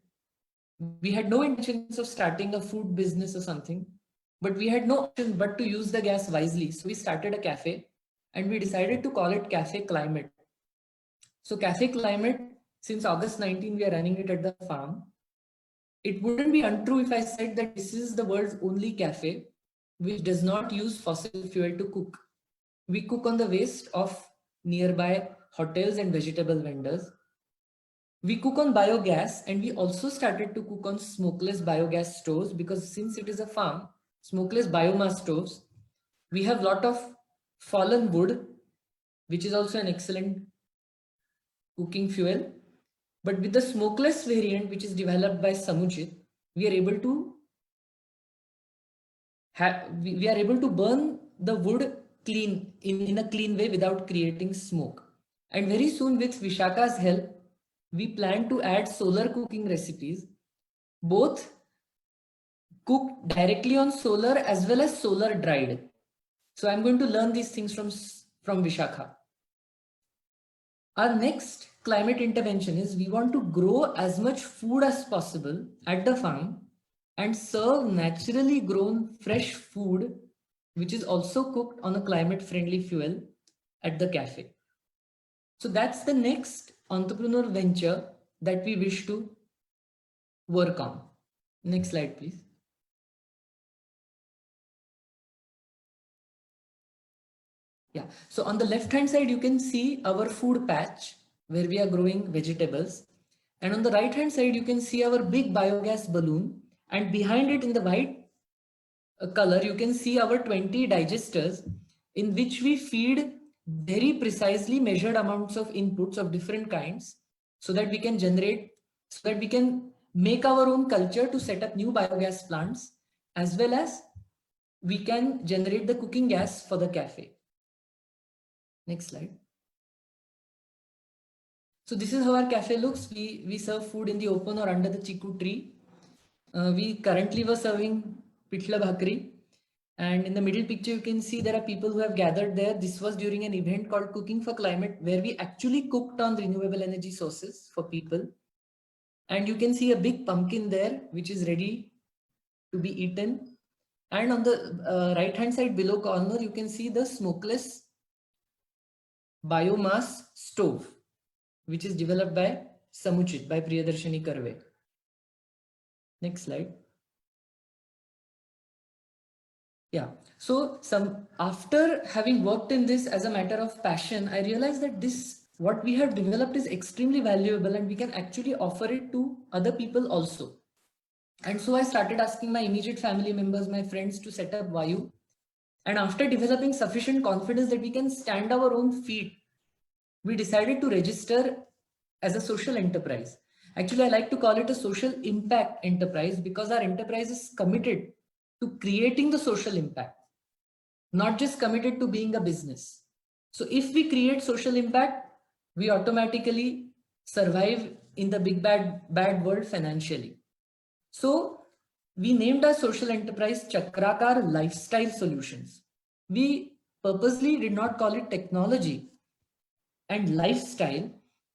We had no intentions of starting a food business or something, but we had no option but to use the gas wisely. So we started a cafe, and we decided to call it Cafe Climate. So Cafe Climate, since August 19, we are running it at the farm. it wouldn't be untrue if I said that this is the world's only cafe which does not use fossil fuel to cook. We cook on the waste of nearby hotels and vegetable vendors. We cook on biogas, and we also started to cook on smokeless biogas stoves, because since it is a farm, smokeless biomass stoves, we have a lot of fallen wood, which is also an excellent cooking fuel. But with the smokeless variant, which is developed by Samujit, we are able to we are able to burn the wood clean in a clean way without creating smoke. And very soon, with Vishaka's help, we plan to add solar cooking recipes, both cooked directly on solar as well as solar dried. So I'm going to learn these things from Vishaka. Our next climate intervention is we want to grow as much food as possible at the farm and serve naturally grown fresh food, which is also cooked on a climate friendly fuel at the cafe. So that's the next entrepreneur venture that we wish to work on. Next slide, please. Yeah, so on the left hand side, you can see our food patch where we are growing vegetables. And on the right hand side, you can see our big biogas balloon. And behind it in the white color, you can see our 20 digesters in which we feed very precisely measured amounts of inputs of different kinds so that we can make our own culture to set up new biogas plants, as well as we can generate the cooking gas for the cafe. Next slide. So this is how our cafe looks. We serve food in the open or under the chiku tree. We currently were serving pitla bhakri. And in the middle picture, you can see there are people who have gathered there. This was during an event called Cooking for Climate, where we actually cooked on renewable energy sources for people. And you can see a big pumpkin there, which is ready to be eaten. And on the right hand side below corner, you can see the smokeless biomass stove, which is developed by Samujit, by Priyadarshini Karve. Next slide. Yeah, so after having worked in this as a matter of passion, I realized that what we have developed is extremely valuable and we can actually offer it to other people also. And so I started asking my immediate family members, my friends, to set up Vayu. And after developing sufficient confidence that we can stand our own feet, we decided to register as a social enterprise. Actually, I like to call it a social impact enterprise because our enterprise is committed to creating the social impact, not just committed to being a business. So if we create social impact, we automatically survive in the big bad world financially. So we named our social enterprise Chakrakar Lifestyle Solutions. We purposely did not call it technology and lifestyle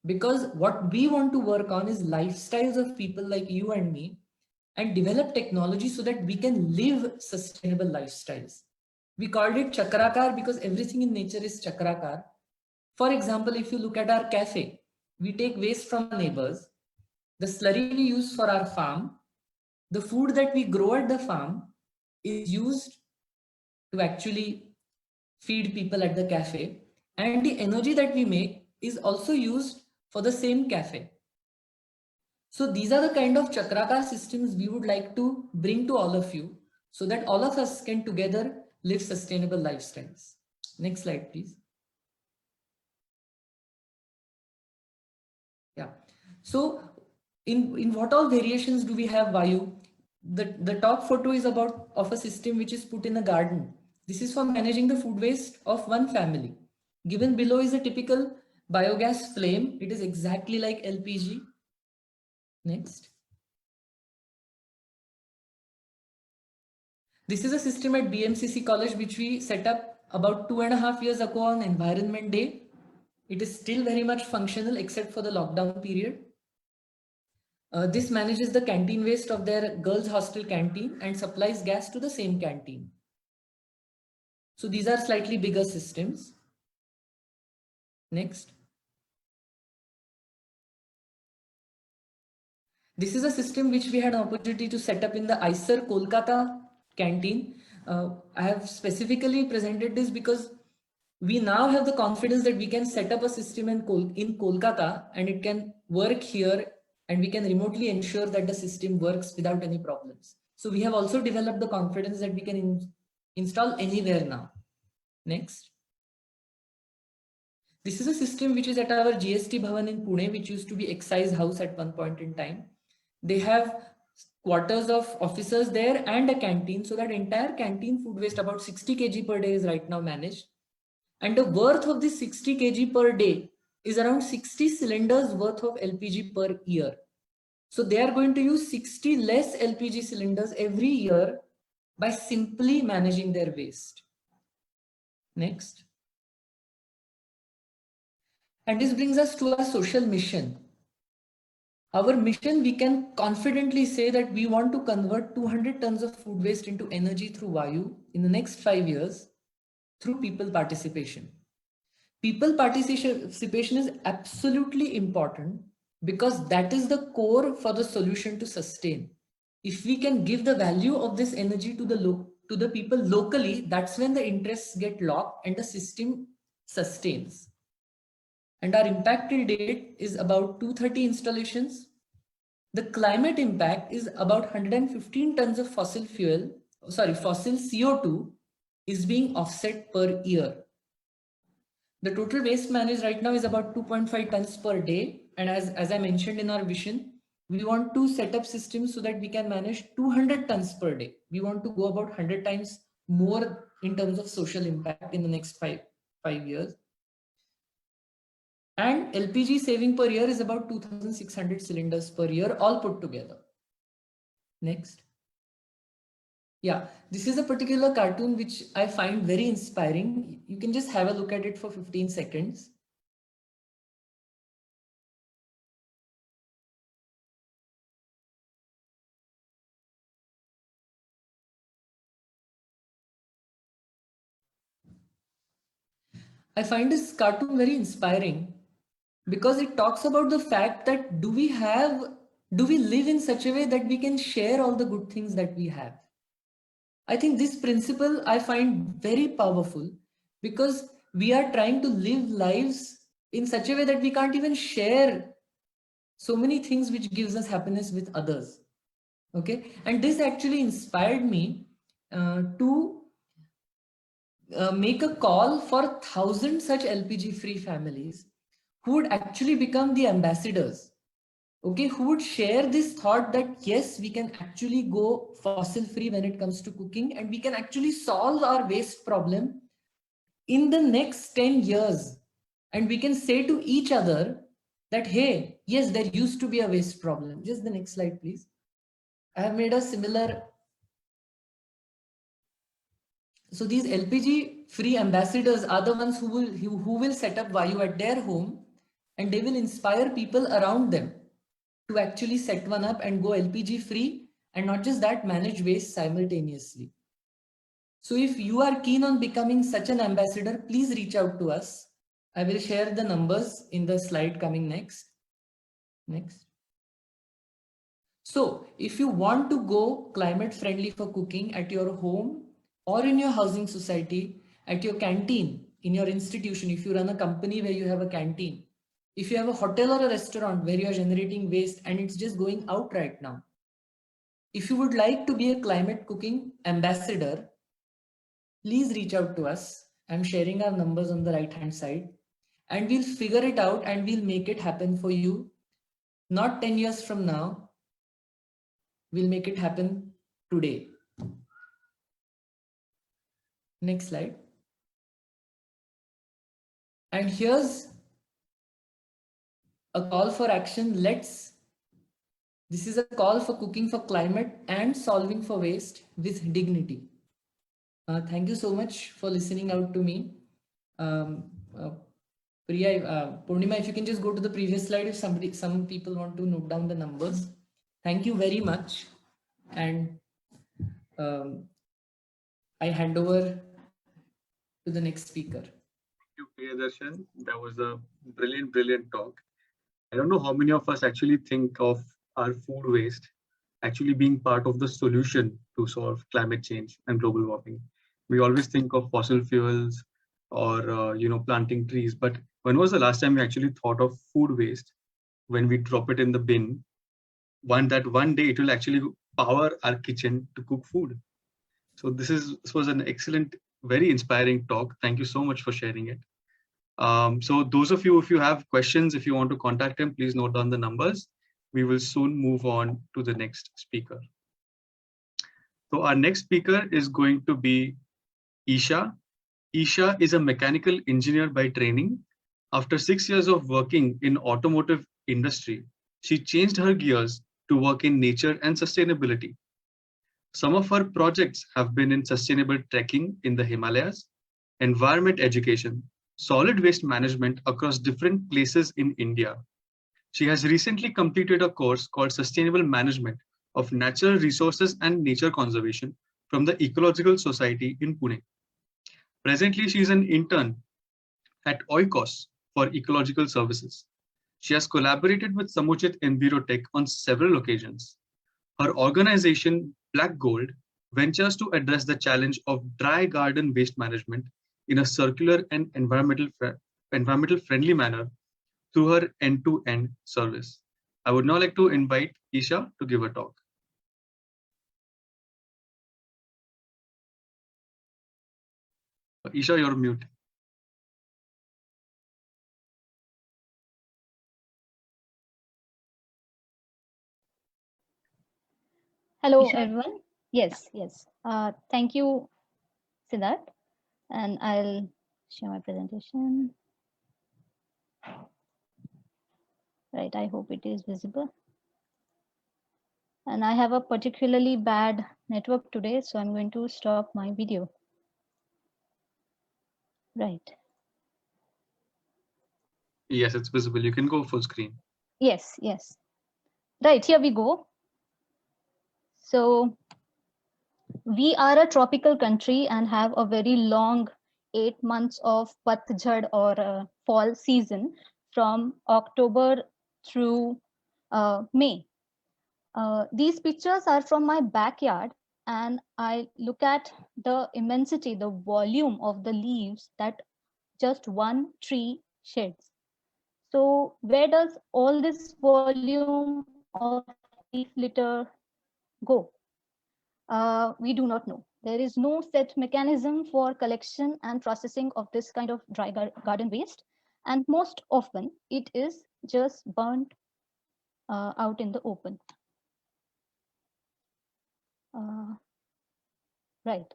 because what we want to work on is lifestyles of people like you and me and develop technology so that we can live sustainable lifestyles. We called it Chakrakar because everything in nature is Chakrakar. For example, if you look at our cafe, we take waste from neighbors, the slurry we use for our farm, the food that we grow at the farm is used to actually feed people at the cafe, and the energy that we make is also used for the same cafe. So these are the kind of Chakrakar systems we would like to bring to all of you so that all of us can together live sustainable lifestyles. Next slide, please. Yeah. So in what all variations do we have Vayu? The top photo is of a system which is put in a garden. This is for managing the food waste of one family. Given below is a typical biogas flame. It is exactly like LPG. Next. This is a system at BMCC College which we set up about 2.5 years ago on Environment Day. It is still very much functional except for the lockdown period. This manages the canteen waste of their girls' hostel canteen and supplies gas to the same canteen. So these are slightly bigger systems. Next. This is a system which we had an opportunity to set up in the ICER Kolkata canteen. I have specifically presented this because we now have the confidence that we can set up a system in Kolkata and it can work here, and we can remotely ensure that the system works without any problems. So we have also developed the confidence that we can install anywhere now. Next. This is a system which is at our GST Bhavan in Pune, which used to be Excise House at one point in time. They have quarters of officers there and a canteen, so that entire canteen food waste, about 60 kg per day, is right now managed. And the worth of this 60 kg per day is around 60 cylinders worth of LPG per year. So they are going to use 60 less LPG cylinders every year by simply managing their waste. Next. And this brings us to our social mission. Our mission, we can confidently say that we want to convert 200 tons of food waste into energy through Vayu in the next 5 years through people participation. People participation is absolutely important because that is the core for the solution to sustain. If we can give the value of this energy to the people locally, that's when the interests get locked and the system sustains. And our impact till date is about 230 installations. The climate impact is about 115 tons of fossil CO2 is being offset per year. The total waste managed right now is about 2.5 tons per day. And as I mentioned in our vision, we want to set up systems so that we can manage 200 tons per day. We want to go about 100 times more in terms of social impact in the next five years. And LPG saving per year is about 2,600 cylinders per year, all put together. Next. Yeah, this is a particular cartoon which I find very inspiring. You can just have a look at it for 15 seconds. I find this cartoon very inspiring because it talks about the fact that do we live in such a way that we can share all the good things that we have? I think this principle I find very powerful because we are trying to live lives in such a way that we can't even share so many things which gives us happiness with others. Okay, and this actually inspired me to make a call for 1,000 such LPG free families who would actually become the ambassadors. Okay, who would share this thought that yes, we can actually go fossil free when it comes to cooking, and we can actually solve our waste problem in the next 10 years. And we can say to each other that, hey, yes, there used to be a waste problem. Just the next slide, please. I have made a similar. So these LPG free ambassadors are the ones who will set up Vayu at their home, and they will inspire people around them to actually set one up and go LPG free, and not just that, manage waste simultaneously. So if you are keen on becoming such an ambassador, please reach out to us. I will share the numbers in the slide coming next. Next. So if you want to go climate friendly for cooking at your home or in your housing society, at your canteen, in your institution, if you run a company where you have a canteen, if you have a hotel or a restaurant where you are generating waste and it's just going out right now, if you would like to be a climate cooking ambassador, please reach out to us. I'm sharing our numbers on the right hand side, and we'll figure it out and we'll make it happen for you. Not 10 years from now, we'll make it happen today. Next slide. And here's a call for action. This is a call for cooking for climate and solving for waste with dignity. Thank you so much for listening out to me. Priya, Purnima, if you can just go to the previous slide if some people want to note down the numbers. Thank you very much. And I hand over to the next speaker. Thank you, Priyadarshan. That was a brilliant talk. I don't know how many of us actually think of our food waste actually being part of the solution to solve climate change and global warming. We always think of fossil fuels or planting trees, but when was the last time we actually thought of food waste when we drop it in the bin? One day it will actually power our kitchen to cook food. So this was an excellent, very inspiring talk. Thank you so much for sharing it. So those of you, if you have questions, if you want to contact him, please note down the numbers. We will soon move on to the next speaker. So our next speaker is going to be Isha. Isha is a mechanical engineer by training. After 6 years of working in automotive industry, she changed her gears to work in nature and sustainability. Some of her projects have been in sustainable trekking in the Himalayas, environment education, solid waste management across different places in India. She has recently completed a course called Sustainable Management of Natural Resources and Nature Conservation from the Ecological Society in Pune. Presently, she is an intern at Oikos for Ecological Services. She has collaborated with Samuchit Envirotech on several occasions. Her organization, Black Gold, ventures to address the challenge of dry garden waste management in a circular and environmental friendly manner through her end-to-end service. I would now like to invite Isha to give a talk. Isha, you're mute. Hello, Isha? everyone. Yes. Thank you, Siddharth. And I'll share my presentation. Right, I hope it is visible. And I have a particularly bad network today, so I'm going to stop my video. Right. Yes, it's visible. You can go full screen. Yes. Right, here we go. So we are a tropical country and have a very long 8 months of Patjhad or fall season from October through May. These pictures are from my backyard, and I look at the immensity, the volume of the leaves that just one tree sheds. So where does all this volume of leaf litter go? We do not know. There is no set mechanism for collection and processing of this kind of dry garden waste. And most often it is just burnt out in the open. Right.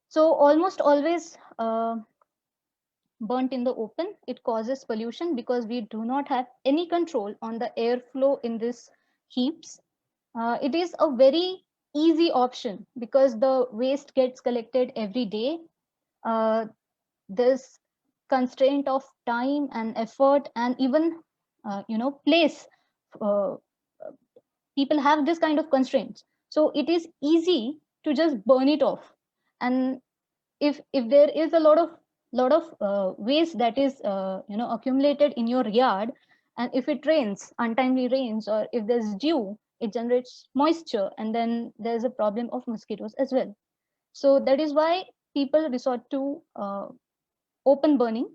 So almost always burnt in the open, it causes pollution because we do not have any control on the airflow in these heaps. It is a very easy option because the waste gets collected every day. This constraint of time and effort and even place, uh, people have this kind of constraints, so it is easy to just burn it off. And if there is a lot of waste that is accumulated in your yard, and if it rains, untimely rains, or if there's dew, it generates moisture, and then there's a problem of mosquitoes as well. So that is why people resort to open burning.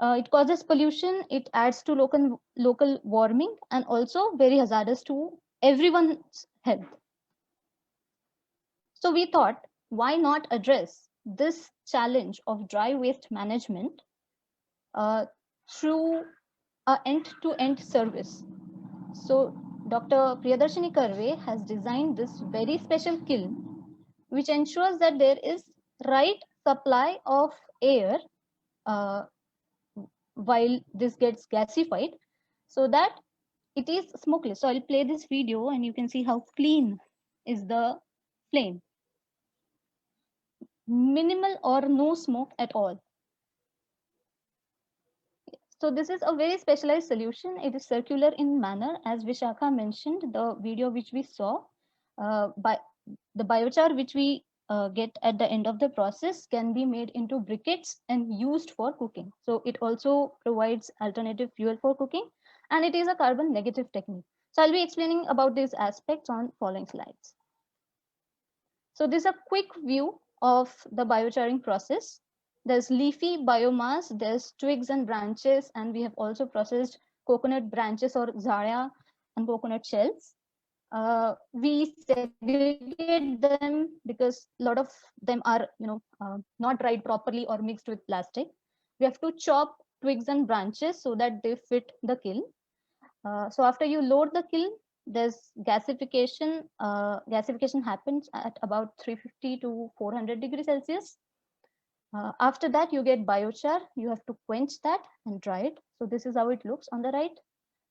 It causes pollution, it adds to local warming, and also very hazardous to everyone's health. So we thought, why not address this challenge of dry waste management through an end-to-end service? So Dr. Priyadarshini Karve has designed this very special kiln, which ensures that there is right supply of air while this gets gasified, so that it is smokeless. So I'll play this video and you can see how clean is the flame. Minimal or no smoke at all. So this is a very specialized solution. It is circular in manner, as Vishakha mentioned, the video which we saw. By the biochar which we get at the end of the process can be made into briquettes and used for cooking. So it also provides alternative fuel for cooking, and it is a carbon negative technique. So I'll be explaining about these aspects on following slides. So this is a quick view of the biocharring process. There's leafy biomass, there's twigs and branches, and we have also processed coconut branches or zaya and coconut shells. We segregate them because a lot of them are, not dried properly or mixed with plastic. We have to chop twigs and branches so that they fit the kiln. So after you load the kiln, there's gasification. Gasification happens at about 350 to 400 degrees Celsius. After that, you get biochar. You have to quench that and dry it. So this is how it looks on the right.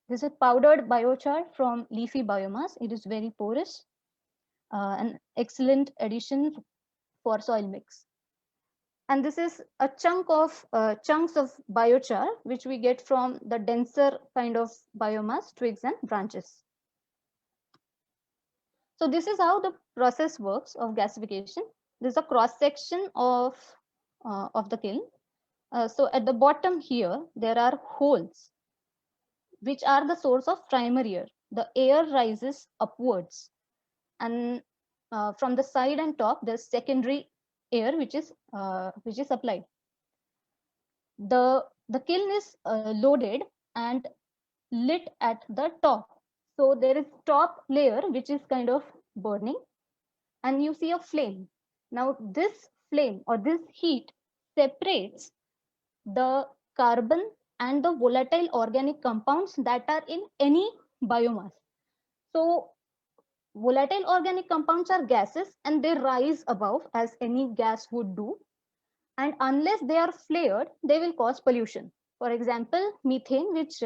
This is powdered biochar from leafy biomass. It is very porous, an excellent addition for soil mix. And this is a chunks of biochar, which we get from the denser kind of biomass, twigs and branches. So this is how the process works of gasification. This is a cross section of the kiln. So at the bottom here, there are holes, which are the source of primary air. The air rises upwards, and from the side and top, there's secondary air which is supplied. The kiln is loaded and lit at the top. So there is top layer which is kind of burning, and you see a flame. Now this flame or this heat separates the carbon and the volatile organic compounds that are in any biomass. So volatile organic compounds are gases and they rise above as any gas would do. And unless they are flared, they will cause pollution. For example, methane, which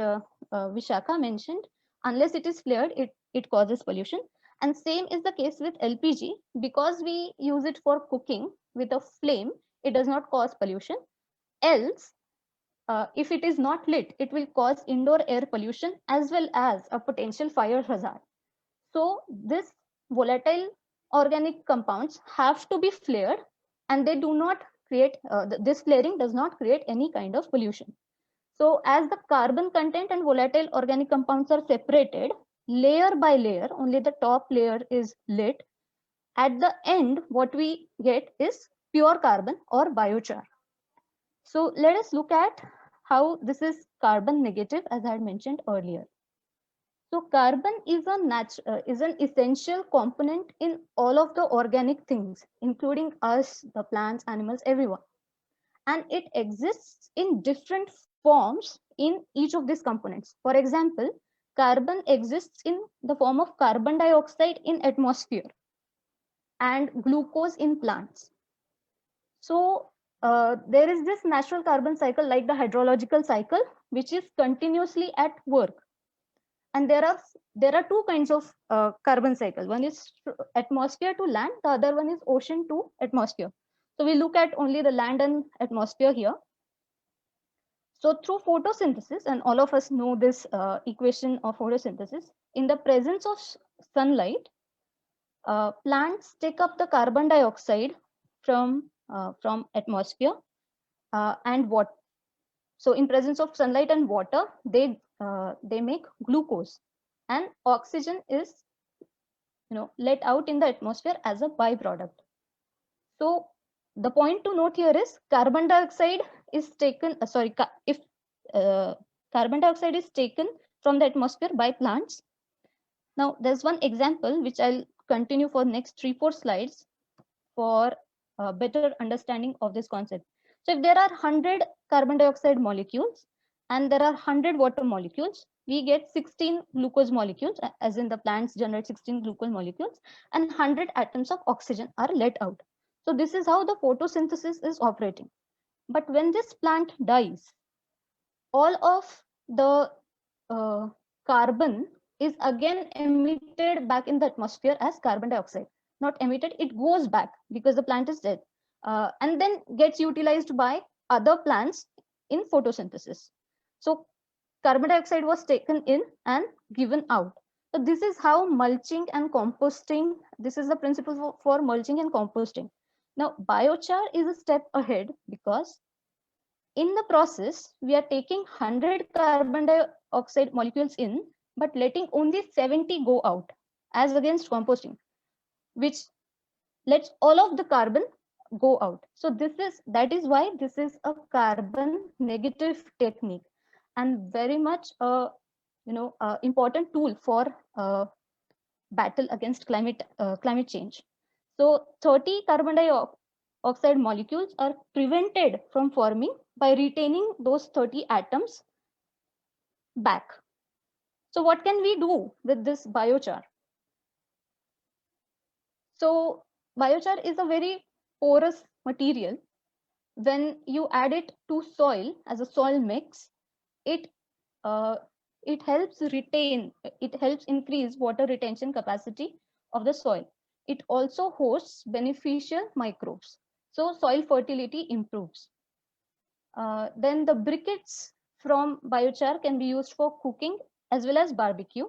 Vishakha mentioned, unless it is flared, it causes pollution. And same is the case with LPG. Because we use it for cooking with a flame, it does not cause pollution. Else, if it is not lit, it will cause indoor air pollution as well as a potential fire hazard. So this volatile organic compounds have to be flared, and they do not create, this flaring does not create any kind of pollution. So as the carbon content and volatile organic compounds are separated, layer by layer, only the top layer is lit. At the end, what we get is pure carbon or biochar. So let us look at how this is carbon negative, as I had mentioned earlier. So carbon is an essential component in all of the organic things, including us, the plants, animals, everyone. And it exists in different forms in each of these components. For example, carbon exists in the form of carbon dioxide in atmosphere and glucose in plants. So there is this natural carbon cycle like the hydrological cycle, which is continuously at work. And there are two kinds of carbon cycle. One is atmosphere to land, the other one is ocean to atmosphere. So we look at only the land and atmosphere here. So through photosynthesis, and all of us know this equation of photosynthesis, in the presence of sunlight, plants take up the carbon dioxide from atmosphere and water. So in presence of sunlight and water, they make glucose, and oxygen is let out in the atmosphere as a byproduct. So the point to note here is carbon dioxide is taken if carbon dioxide is taken from the atmosphere by plants. Now there's one example which I'll continue for next 3-4 slides for a better understanding of this concept. So if there are 100 carbon dioxide molecules and there are 100 water molecules, we get 16 glucose molecules, as in the plants generate 16 glucose molecules, and 100 atoms of oxygen are let out. So this is how the photosynthesis is operating. But when this plant dies, all of the carbon is again emitted back in the atmosphere as carbon dioxide. Not emitted, it goes back because the plant is dead, and then gets utilized by other plants in photosynthesis. So carbon dioxide was taken in and given out. So this is how mulching and composting, this is the principle for mulching and composting. Now biochar is a step ahead because in the process, we are taking 100 carbon dioxide molecules in but letting only 70 go out as against composting, which lets all of the carbon go out. So that is why this is a carbon negative technique and very much a important tool for battle against climate change. So 30 carbon dioxide molecules are prevented from forming by retaining those 30 atoms back. So what can we do with this biochar? So biochar is a very porous material. When you add it to soil as a soil mix, it uh, it helps increase water retention capacity of the soil. It also hosts beneficial microbes, so soil fertility improves. Then the briquettes from biochar can be used for cooking as well as barbecue.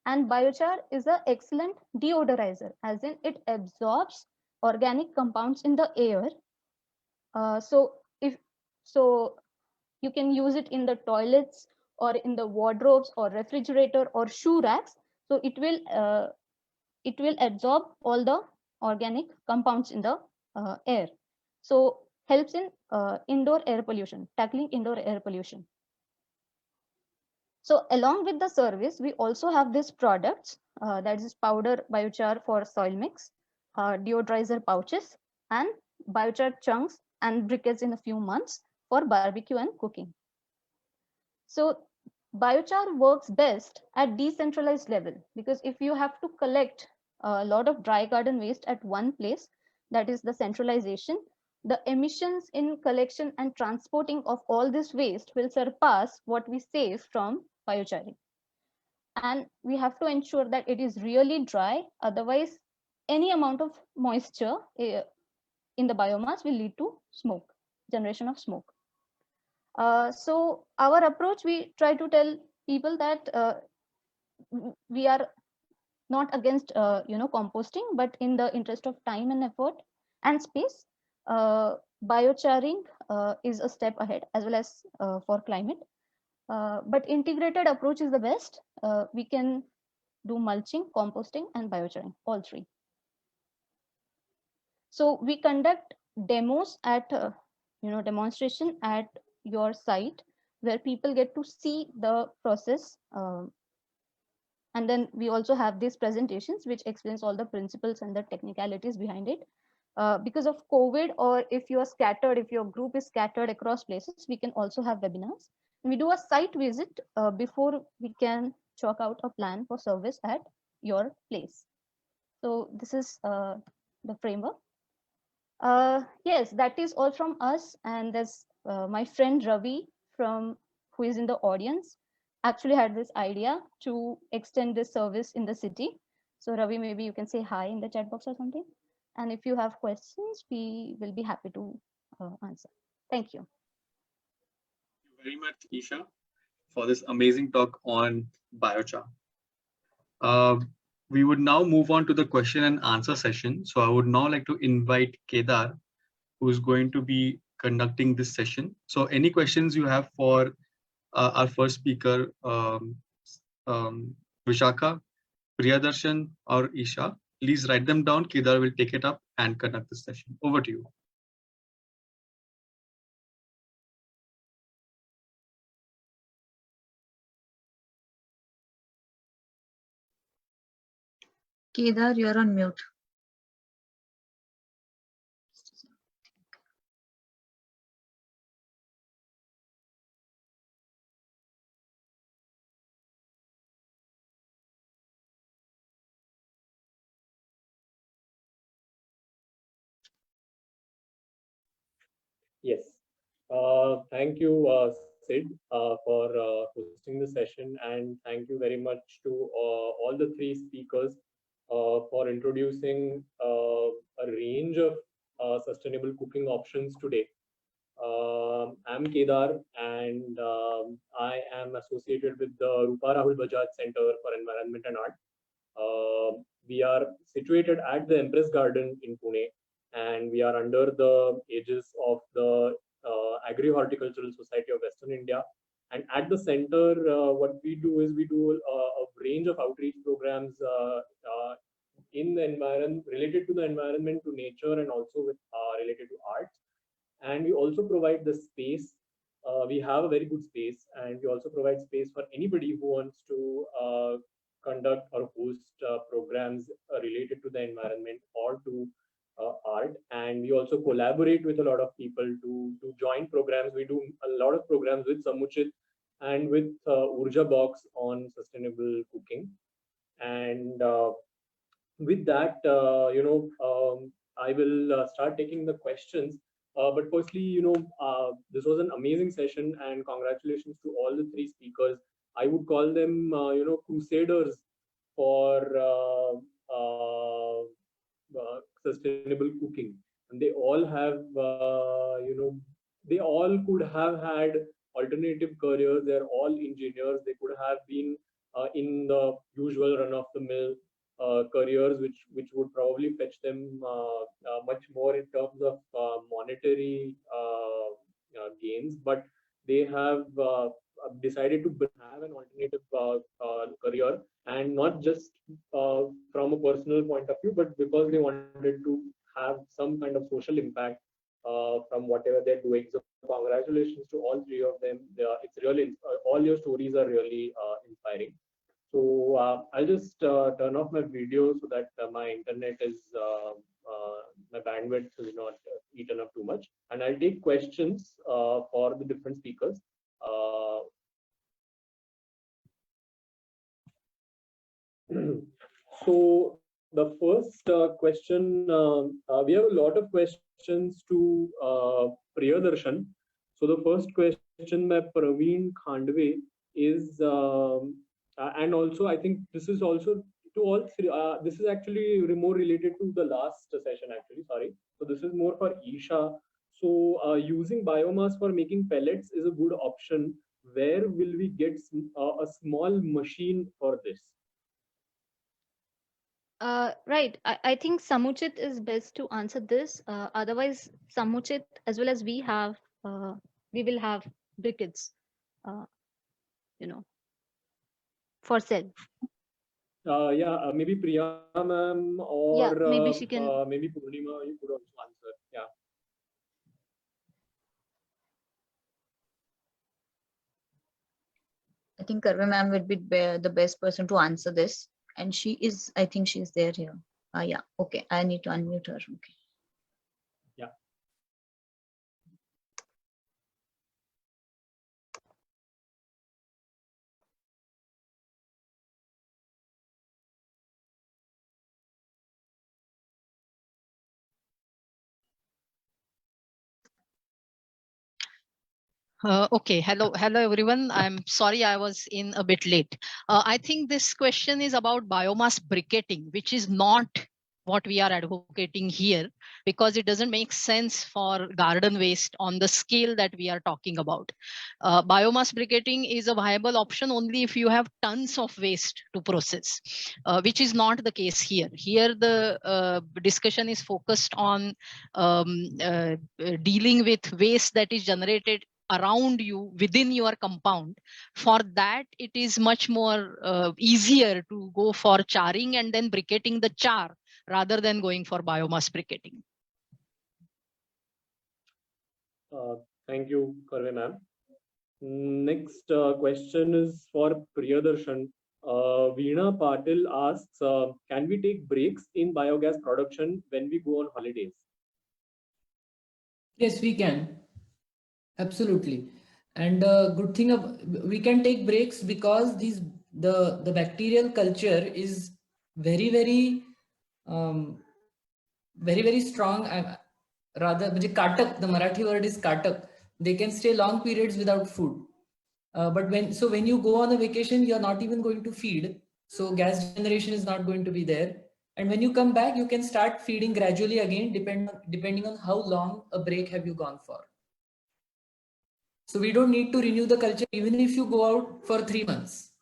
And biochar is an excellent deodorizer, as in it absorbs organic compounds in the air. So you can use it in the toilets or in the wardrobes or refrigerator or shoe racks. So it will absorb all the organic compounds in the air. So helps in indoor air pollution, tackling indoor air pollution. So along with the service, we also have these products, that is powder biochar for soil mix, deodorizer pouches, and biochar chunks and briquettes in a few months for barbecue and cooking. So biochar works best at decentralized level, because if you have to collect a lot of dry garden waste at one place, that is the centralization, the emissions in collection and transporting of all this waste will surpass what we save from biocharing. And we have to ensure that it is really dry, otherwise any amount of moisture in the biomass will lead to smoke, generation of smoke. So our approach, we try to tell people that we are not against composting, but in the interest of time and effort and space, biocharing is a step ahead, as well as for climate. But integrated approach is the best. We can do mulching, composting, and biocharing, all three. So we conduct demos at demonstration at your site, where people get to see the process. And then we also have these presentations which explains all the principles and the technicalities behind it. Because of COVID, or if you are scattered, if your group is scattered across places, we can also have webinars. We do a site visit before we can chalk out a plan for service at your place. So this is the framework. Yes, that is all from us. And there's my friend Ravi, who is in the audience, actually had this idea to extend this service in the city. So Ravi, maybe you can say hi in the chat box or something. And if you have questions, we will be happy to answer. Thank you. Thank you very much, Isha, for this amazing talk on biochar. We would now move on to the question and answer session. So I would now like to invite Kedar, who is going to be conducting this session. So any questions you have for our first speaker, Vishakha, Priyadarshan, or Isha, please write them down. Kedar will take it up and conduct this session. Over to you. Kedar, you're on mute. Yes. Thank you, Sid, for hosting the session, and thank you very much to all the three speakers for introducing a range of sustainable cooking options today. I'm Kedar, and I am associated with the Rupa Rahul Bajaj Center for Environment and Art. We are situated at the Empress Garden in Pune, and we are under the aegis of the Agri-Horticultural Society of Western India And at the center, what we do is we do a range of outreach programs in the environment, related to the environment, to nature, and also with related to arts. And we also provide the space. We have a very good space, and we also provide space for anybody who wants to conduct or host programs related to the environment or to art. And we also collaborate with a lot of people to join programs. We do a lot of programs with Samuchit and with Urja Box on sustainable cooking. And with that, I will start taking the questions. But firstly, this was an amazing session, and congratulations to all the three speakers. I would call them, crusaders for sustainable cooking. And they all have, they all could have had alternative careers. They're all engineers. They could have been in the usual run-of-the-mill careers, which would probably fetch them much more in terms of monetary gains, but they have decided to have an alternative career, and not just from a personal point of view, but because they wanted to have some kind of social impact from whatever they're doing. So congratulations to all three of them. It's really, all your stories are really inspiring. So I'll just turn off my video so that my internet is, my bandwidth is not eaten up too much. And I'll take questions for the different speakers. So the first question, we have a lot of questions to Priyadarshan. So the first question by Praveen Khandwe is, and also I think this is also to all three, this is actually more related to the last session actually, sorry. So this is more for Isha. So using biomass for making pellets is a good option. Where will we get a small machine for this? Right. I think Samuchit is best to answer this. Otherwise, Samuchit, as well as we will have briquettes, for sale. Yeah, maybe Priya ma'am, or Yeah, maybe she can. maybe Purnima, you could also answer. Yeah. I think Karve ma'am would be the best person to answer this. And she is, I think she's there here. Yeah, okay. I need to unmute her. Okay. Yeah. Okay, hello everyone. I'm sorry I was in a bit late. I think this question is about biomass briquetting, which is not what we are advocating here, because it doesn't make sense for garden waste on the scale that we are talking about. Biomass briquetting is a viable option only if you have tons of waste to process, which is not the case here. Here the discussion is focused on dealing with waste that is generated around you within your compound. For that, it is much more easier to go for charring and then briquetting the char rather than going for biomass briquetting. Thank you, Karve ma'am. Next question is for Priyadarshan. Veena Patil asks, can we take breaks in biogas production when we go on holidays? Yes, we can. Absolutely. And good thing we can take breaks because the bacterial culture is very, very strong. Rather, katak, the Marathi word is katak. They can stay long periods without food. But when you go on a vacation, you're not even going to feed. So gas generation is not going to be there. And when you come back, you can start feeding gradually again, depending on how long a break have you gone for. So we don't need to renew the culture even if you go out for 3 months.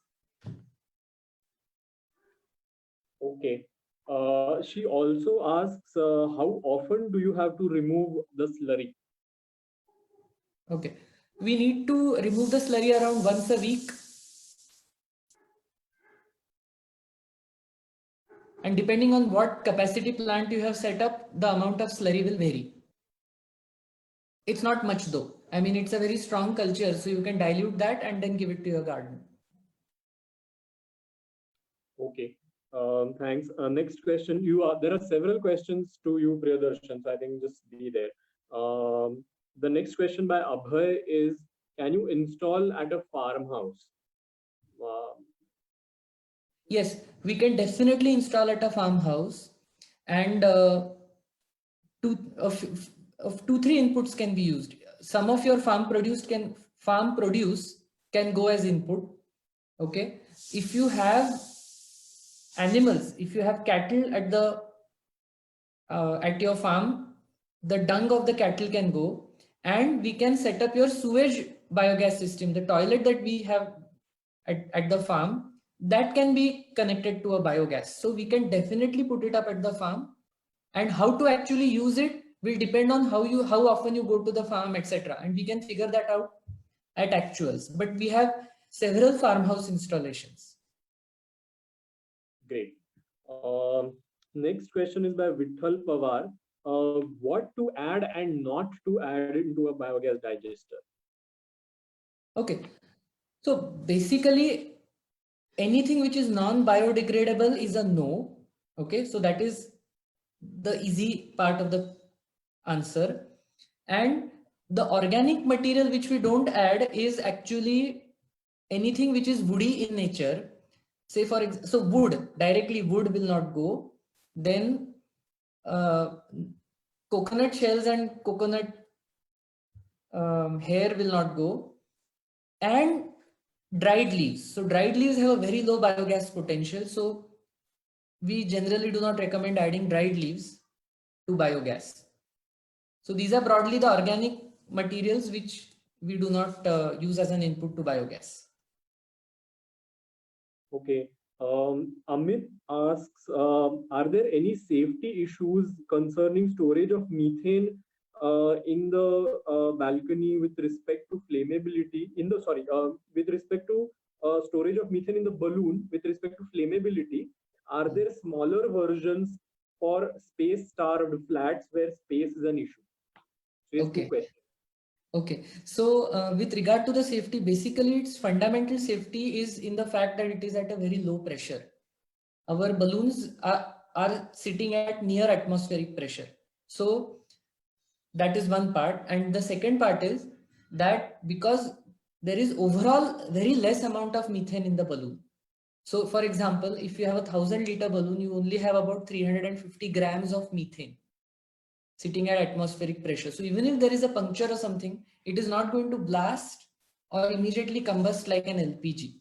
Okay. She also asks, how often do you have to remove the slurry? Okay. we need to remove the slurry around once a week. And depending on what capacity plant you have set up, the amount of slurry will vary. It's not much though. I mean, it's a very strong culture, so you can dilute that and then give it to your garden. Okay. Thanks. Next question. There are several questions to you, Priyadarshan, so I think just be there. The next question by Abhay is, can you install at a farmhouse? Yes, we can definitely install at a farmhouse, and two, three inputs can be used. Some of your farm produce can go as input. Okay, if you have animals, if you have cattle at your farm, the dung of the cattle can go, and we can set up your sewage biogas system. The toilet that we have at the farm, that can be connected to a biogas. So we can definitely put it up at the farm, and how to actually use it will depend on how often you go to the farm, etc. And we can figure that out at actuals. But we have several farmhouse installations. Great. Next question is by Vitthal Pawar. What to add and not to add into a biogas digester? Okay. So basically, anything which is non-biodegradable is a no. Okay. So that is the easy part of the answer. And the organic material which we don't add is actually anything which is woody in nature. Say for example, so wood will not go. Then coconut shells and coconut hair will not go, and dried leaves. So dried leaves have a very low biogas potential. So we generally do not recommend adding dried leaves to biogas. So these are broadly the organic materials which we do not use as an input to biogas. Okay. Amit asks, are there any safety issues concerning storage of methane in the balcony with respect to flammability? With respect to storage of methane in the balloon with respect to flammability, are there smaller versions for space-starved flats where space is an issue? So okay. Okay, so with regard to the safety, basically its fundamental safety is in the fact that it is at a very low pressure. Our balloons are sitting at near atmospheric pressure. So that is one part. And the second part is that because there is overall very less amount of methane in the balloon. So for example, if you have a 1,000-liter balloon, you only have about 350 grams of methane sitting at atmospheric pressure. So even if there is a puncture or something, it is not going to blast or immediately combust like an LPG.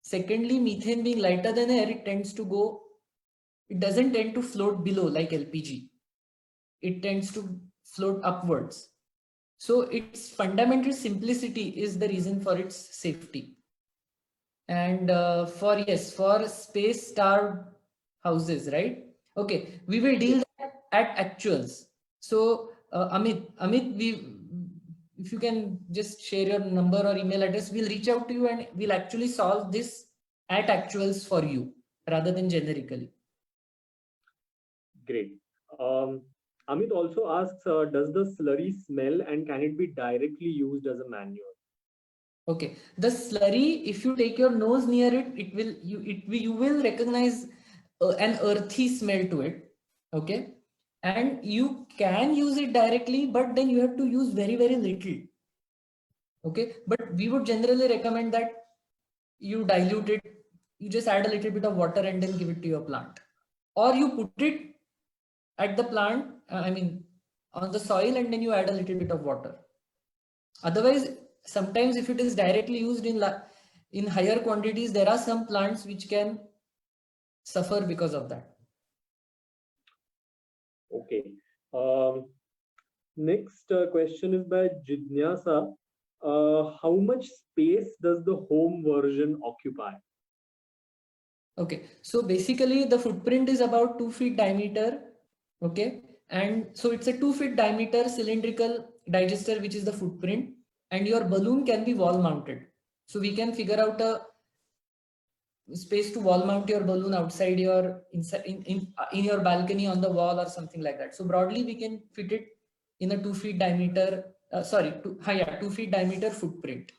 Secondly, methane being lighter than air, it doesn't tend to float below like LPG. It tends to float upwards. So its fundamental simplicity is the reason for its safety. And for space-starved houses, right? Okay, we will deal that at actuals. So Amit, if you can just share your number or email address, we'll reach out to you and we'll actually solve this at actuals for you rather than generically. Great. Amit also asks, does the slurry smell and can it be directly used as a manure? Okay, the slurry, if you take your nose near it, you will recognize an earthy smell to it. Okay. And you can use it directly, but then you have to use very, very little. Okay, but we would generally recommend that you dilute it, you just add a little bit of water and then give it to your plant. Or you put it at the plant, on the soil, and then you add a little bit of water. Otherwise, sometimes if it is directly used in higher quantities, there are some plants which can suffer because of that. Okay. Next question is by Jidnyasa. How much space does the home version occupy? Okay, so basically the footprint is about 2 feet diameter. Okay, and so it's a 2 feet diameter cylindrical digester, which is the footprint. and your balloon can be wall mounted. So we can figure out a space to wall mount your balloon outside your in your balcony on the wall or something like that. So broadly we can fit it in a 2 feet diameter 2 feet diameter footprint.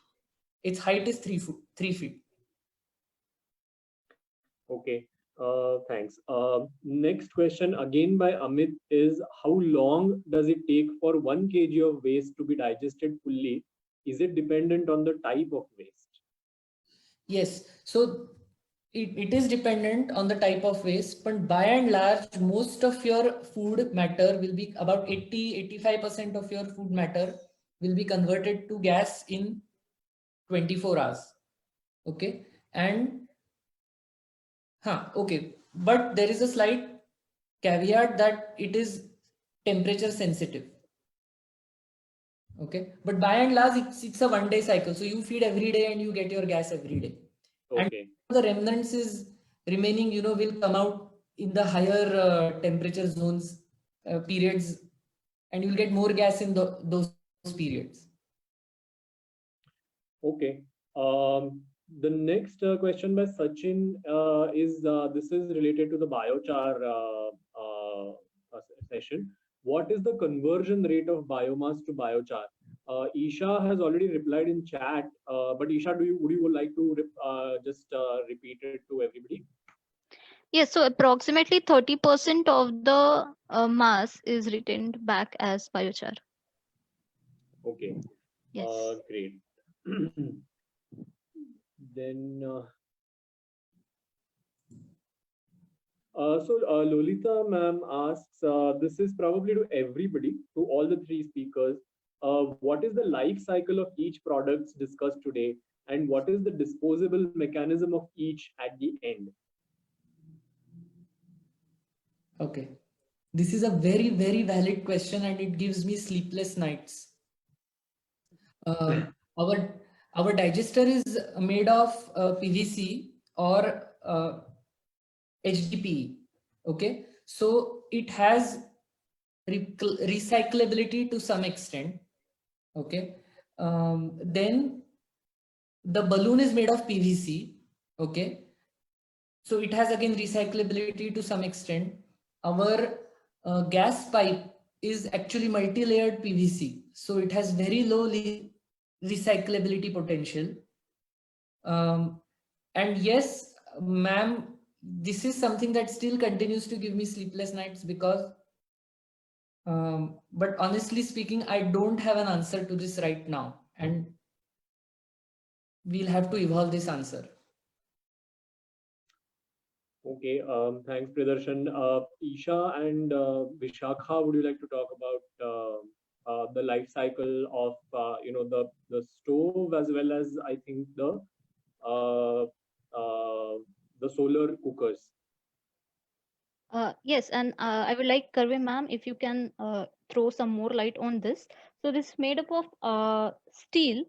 Its height is 3 feet. Okay, thanks. Next question again by Amit is, how long does it take for 1 kg of waste to be digested fully? Is it dependent on the type of waste? Yes, so it is dependent on the type of waste, but by and large, most of your food matter will be about 80-85% of your food matter will be converted to gas in 24 hours. Okay, and okay, but there is a slight caveat that it is temperature sensitive. Okay, but by and large, it's a 1 day cycle. So you feed every day and you get your gas every day. Okay. And the remnants is remaining, will come out in the higher temperature zones periods, and you'll get more gas in those periods. Okay. The next question by Sachin is this is related to the biochar session. What is the conversion rate of biomass to biochar? Isha has already replied in chat, but Isha, would you like to just repeat it to everybody? Yes, so approximately 30% of the mass is retained back as biochar. Okay. Yes. Great. Then Lolita ma'am asks, this is probably to everybody, to all the three speakers. What is the life cycle of each product discussed today, and what is the disposable mechanism of each at the end? Okay, this is a very, very valid question, and it gives me sleepless nights. Our digester is made of PVC or HDPE. Okay, so it has recyclability to some extent. Okay, then the balloon is made of PVC. Okay, so it has again recyclability to some extent. Our gas pipe is actually multi-layered PVC, so it has very low recyclability potential. And yes, ma'am, this is something that still continues to give me sleepless nights because but honestly speaking, I don't have an answer to this right now, and we'll have to evolve this answer. Okay, thanks, Pridarshan. Isha and Vishakha, would you like to talk about the life cycle of the stove, as well as I think the solar cookers? Yes, and I would like Karve ma'am, if you can throw some more light on this. So this is made up of steel,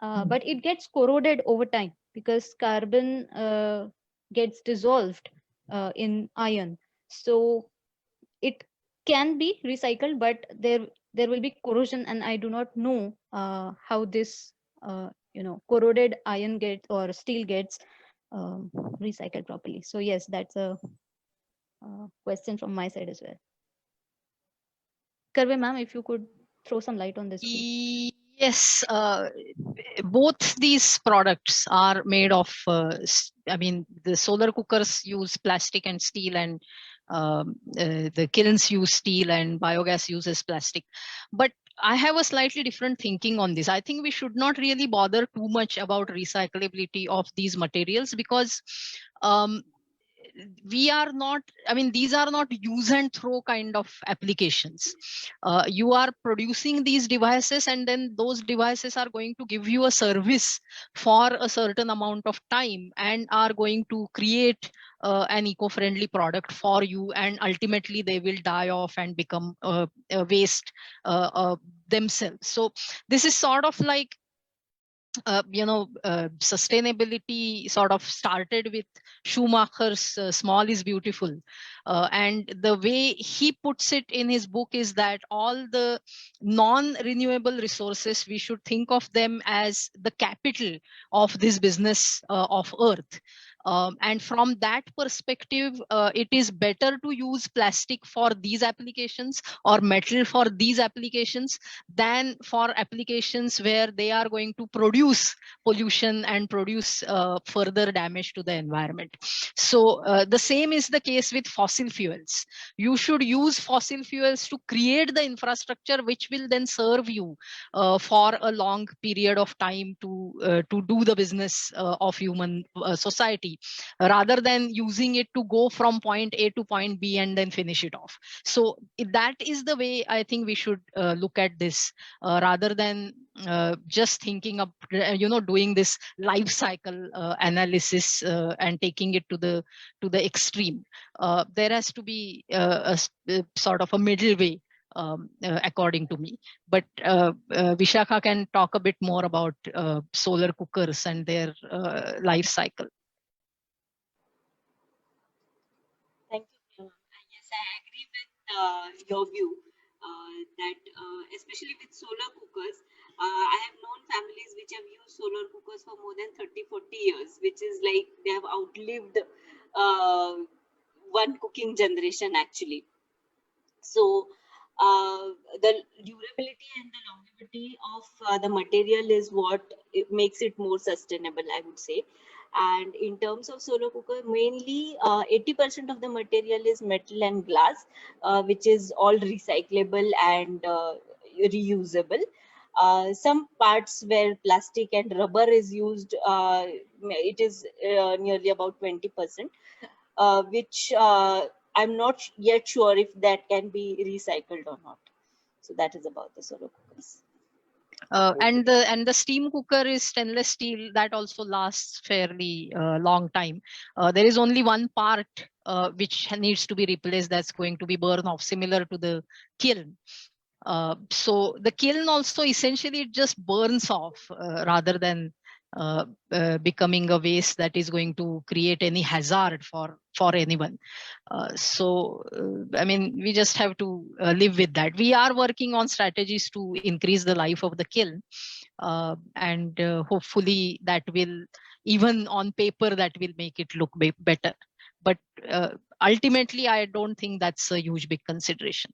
but it gets corroded over time because carbon gets dissolved in iron. So it can be recycled, but there will be corrosion, and I do not know how this corroded iron gets or steel gets recycled properly. So yes, that's a question from my side as well. Karve ma'am, if you could throw some light on this, please. Yes, both these products are made of, the solar cookers use plastic and steel, and the kilns use steel, and biogas uses plastic. But I have a slightly different thinking on this. I think we should not really bother too much about recyclability of these materials because these are not use and throw kind of applications. You are producing these devices, and then those devices are going to give you a service for a certain amount of time and are going to create an eco-friendly product for you, and ultimately they will die off and become a waste themselves. So this is sort of like sustainability sort of started with Schumacher's Small is Beautiful. And the way he puts it in his book is that all the non-renewable resources, we should think of them as the capital of this business of Earth. And from that perspective, it is better to use plastic for these applications or metal for these applications than for applications where they are going to produce pollution and produce further damage to the environment. So the same is the case with fossil fuels. You should use fossil fuels to create the infrastructure which will then serve you for a long period of time to do the business of human society, rather than using it to go from point A to point B and then finish it off. So that is the way I think we should look at this, rather than just thinking of doing this life cycle analysis and taking it to the extreme. There has to be a sort of a middle way, according to me. But Vishakha can talk a bit more about solar cookers and their life cycle. Thank you, Priyam. Yes, I agree with your view that especially with solar cookers, I have known families which have used solar cookers for more than 30-40 years, which is like they have outlived one cooking generation actually. So the durability and the longevity of the material is what it makes it more sustainable, I would say. And in terms of solar cooker, mainly 80% of the material is metal and glass, which is all recyclable and reusable. Some parts where plastic and rubber is used, it is nearly about 20%, which I'm not yet sure if that can be recycled or not. So that is about the solar cookers. And the steam cooker is stainless steel, that also lasts fairly long time. There is only one part which needs to be replaced, that's going to be burned off, similar to the kiln. So the kiln also essentially it just burns off rather than becoming a waste that is going to create any hazard for anyone. I mean, we just have to live with that. We are working on strategies to increase the life of the kiln, and hopefully that will, even on paper, that will make it look better. But ultimately, I don't think that's a huge big consideration.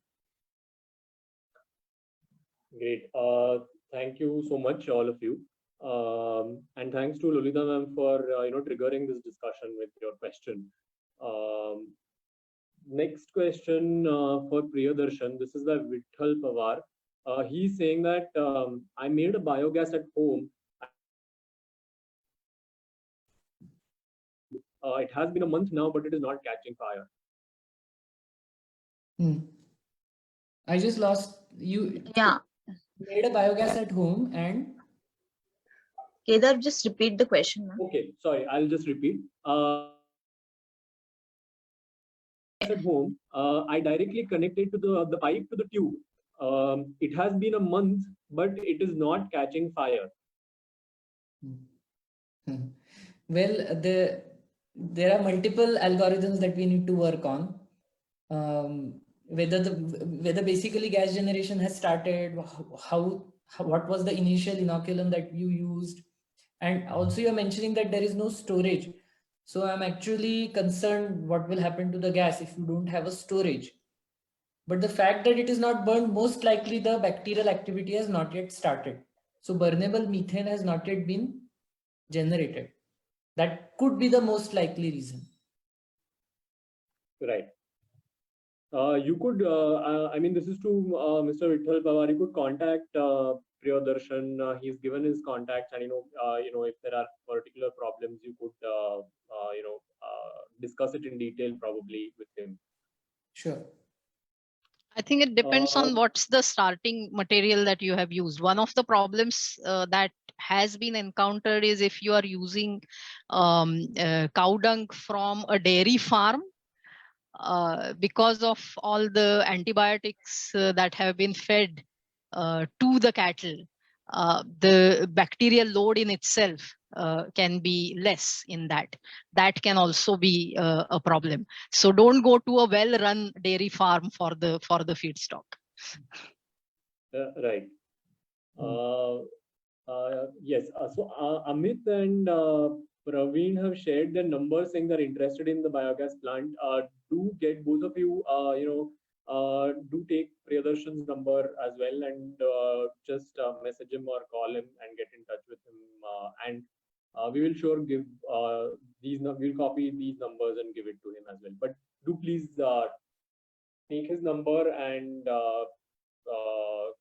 Great. Thank you so much, all of you. And thanks to Lolita ma'am for triggering this discussion with your question. Next question for Priyadarshan. This is by Vithal Pawar. He's saying that I made a biogas at home. It has been a month now, but it is not catching fire. I just lost you. Yeah. Made a biogas at home and Kedar, just repeat the question. Okay, sorry, I'll just repeat. At home, I directly connected to the pipe to the tube. It has been a month, but it is not catching fire. Well, there are multiple algorithms that we need to work on. Whether basically gas generation has started, what was the initial inoculum that you used, and also you're mentioning that there is no storage. So I'm actually concerned what will happen to the gas if you don't have a storage. But the fact that it is not burned, most likely the bacterial activity has not yet started. So burnable methane has not yet been generated. That could be the most likely reason. Right. You could, I mean, this is to Mr. Vithal Pawar. You could contact Priyadarshan. He's given his contacts, and if there are particular problems, you could discuss it in detail probably with him. Sure. I think it depends on what's the starting material that you have used. One of the problems that has been encountered is if you are using cow dung from a dairy farm, because of all the antibiotics that have been fed to the cattle, the bacterial load in itself can be less in that. That can also be a problem. So don't go to a well-run dairy farm for the feedstock. Right. Yes. So Amit and Praveen have shared their numbers, saying they're interested in the biogas plant. Do get both of you, do take Priyadarshan's number as well, and just message him or call him and get in touch with him. And we will sure give we'll copy these numbers and give it to him as well. But do please take his number and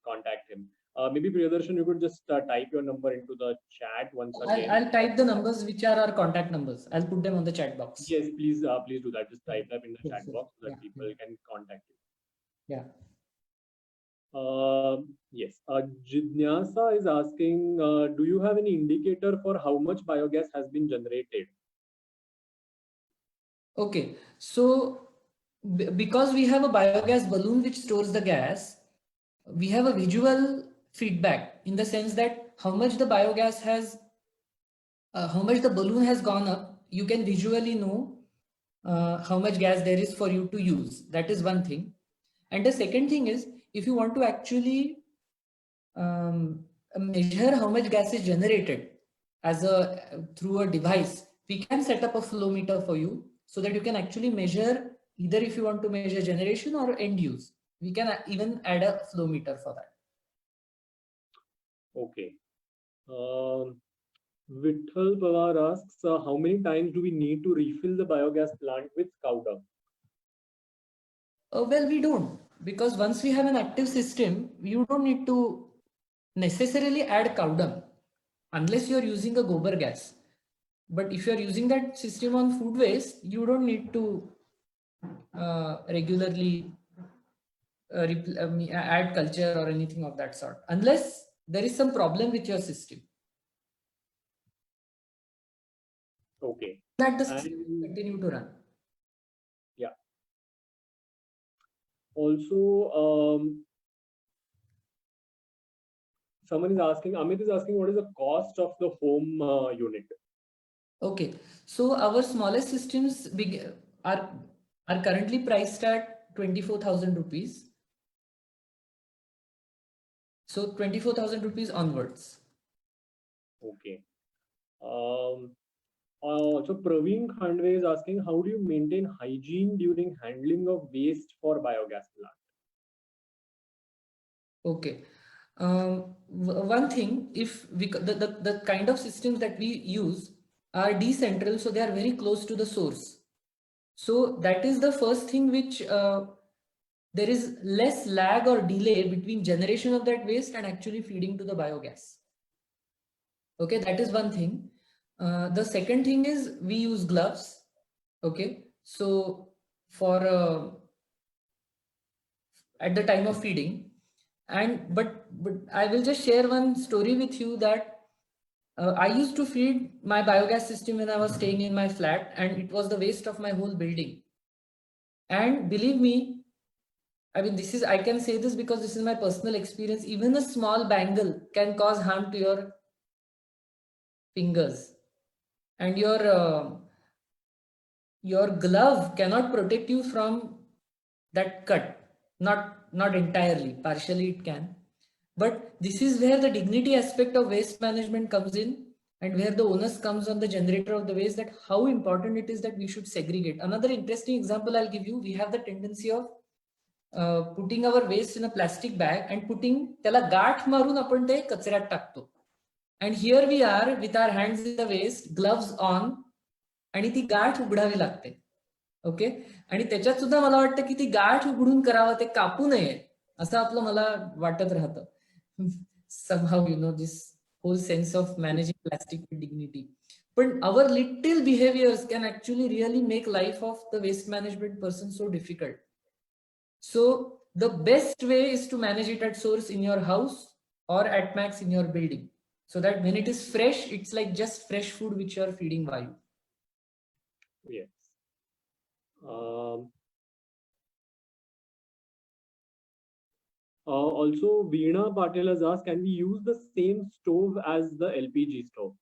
contact him. Maybe Priyadarshan, you could just type your number into the chat once again. I'll type the numbers which are our contact numbers. I'll put them on the chat box. Yes, please do that. Just type them in the chat box so that people can contact you. Yeah. Yes. Jidnyasa is asking, do you have any indicator for how much biogas has been generated? Okay. So because we have a biogas balloon which stores the gas, we have a visual feedback in the sense that how much the biogas has, how much the balloon has gone up. You can visually know how much gas there is for you to use. That is one thing. And the second thing is, if you want to actually measure how much gas is generated through a device, we can set up a flow meter for you so that you can actually measure, either if you want to measure generation or end use. We can even add a flow meter for that. Okay. Vitthal Pawar asks, how many times do we need to refill the biogas plant with cow dung? Well, we don't, because once we have an active system, you don't need to necessarily add cow dung unless you're using a gobar gas. But if you're using that system on food waste, you don't need to regularly add culture or anything of that sort, unless there is some problem with your system. Okay. That the system will continue to run. Yeah. Also, someone is asking, Amit is asking, what is the cost of the home unit? Okay, so our smallest systems are currently priced at 24,000 rupees. So 24,000 rupees onwards. Okay. So Praveen Khandwe is asking, how do you maintain hygiene during handling of waste for biogas plant? Okay. One thing, if the kind of systems that we use are decentral, so they are very close to the source. So that is the first thing which there is less lag or delay between generation of that waste and actually feeding to the biogas. Okay, that is one thing. The second thing is we use gloves. Okay, so for at the time of feeding, and but I will just share one story with you that I used to feed my biogas system when I was staying in my flat, and it was the waste of my whole building. And believe me, I mean, I can say this because this is my personal experience. Even a small bangle can cause harm to your fingers, and your glove cannot protect you from that cut. Not entirely, partially it can. But this is where the dignity aspect of waste management comes in, and where the onus comes on the generator of the waste, that how important it is that we should segregate. Another interesting example I'll give you, we have the tendency of putting our waste in a plastic bag and putting त्याला गाठ मारून आपण ते कचऱ्यात टाकतो. And here we are with our hands in the waste, gloves on, आणि ती गाठ उघडावी लागते. Okay, आणि त्याच्यात सुद्धा मला वाटतं की ती गाठ उघडून करावं, ते कापू नये असं आपलं मला वाटत राहतं. Somehow, you know, this whole sense of managing plastic with dignity. But our little behaviors can actually really make life of the waste management person so difficult. So the best way is to manage it at source in your house or at max in your building, so that when it is fresh, it's like just fresh food which you are feeding Vayu. Yes. Also, Veena Patel has asked, can we use the same stove as the LPG stove?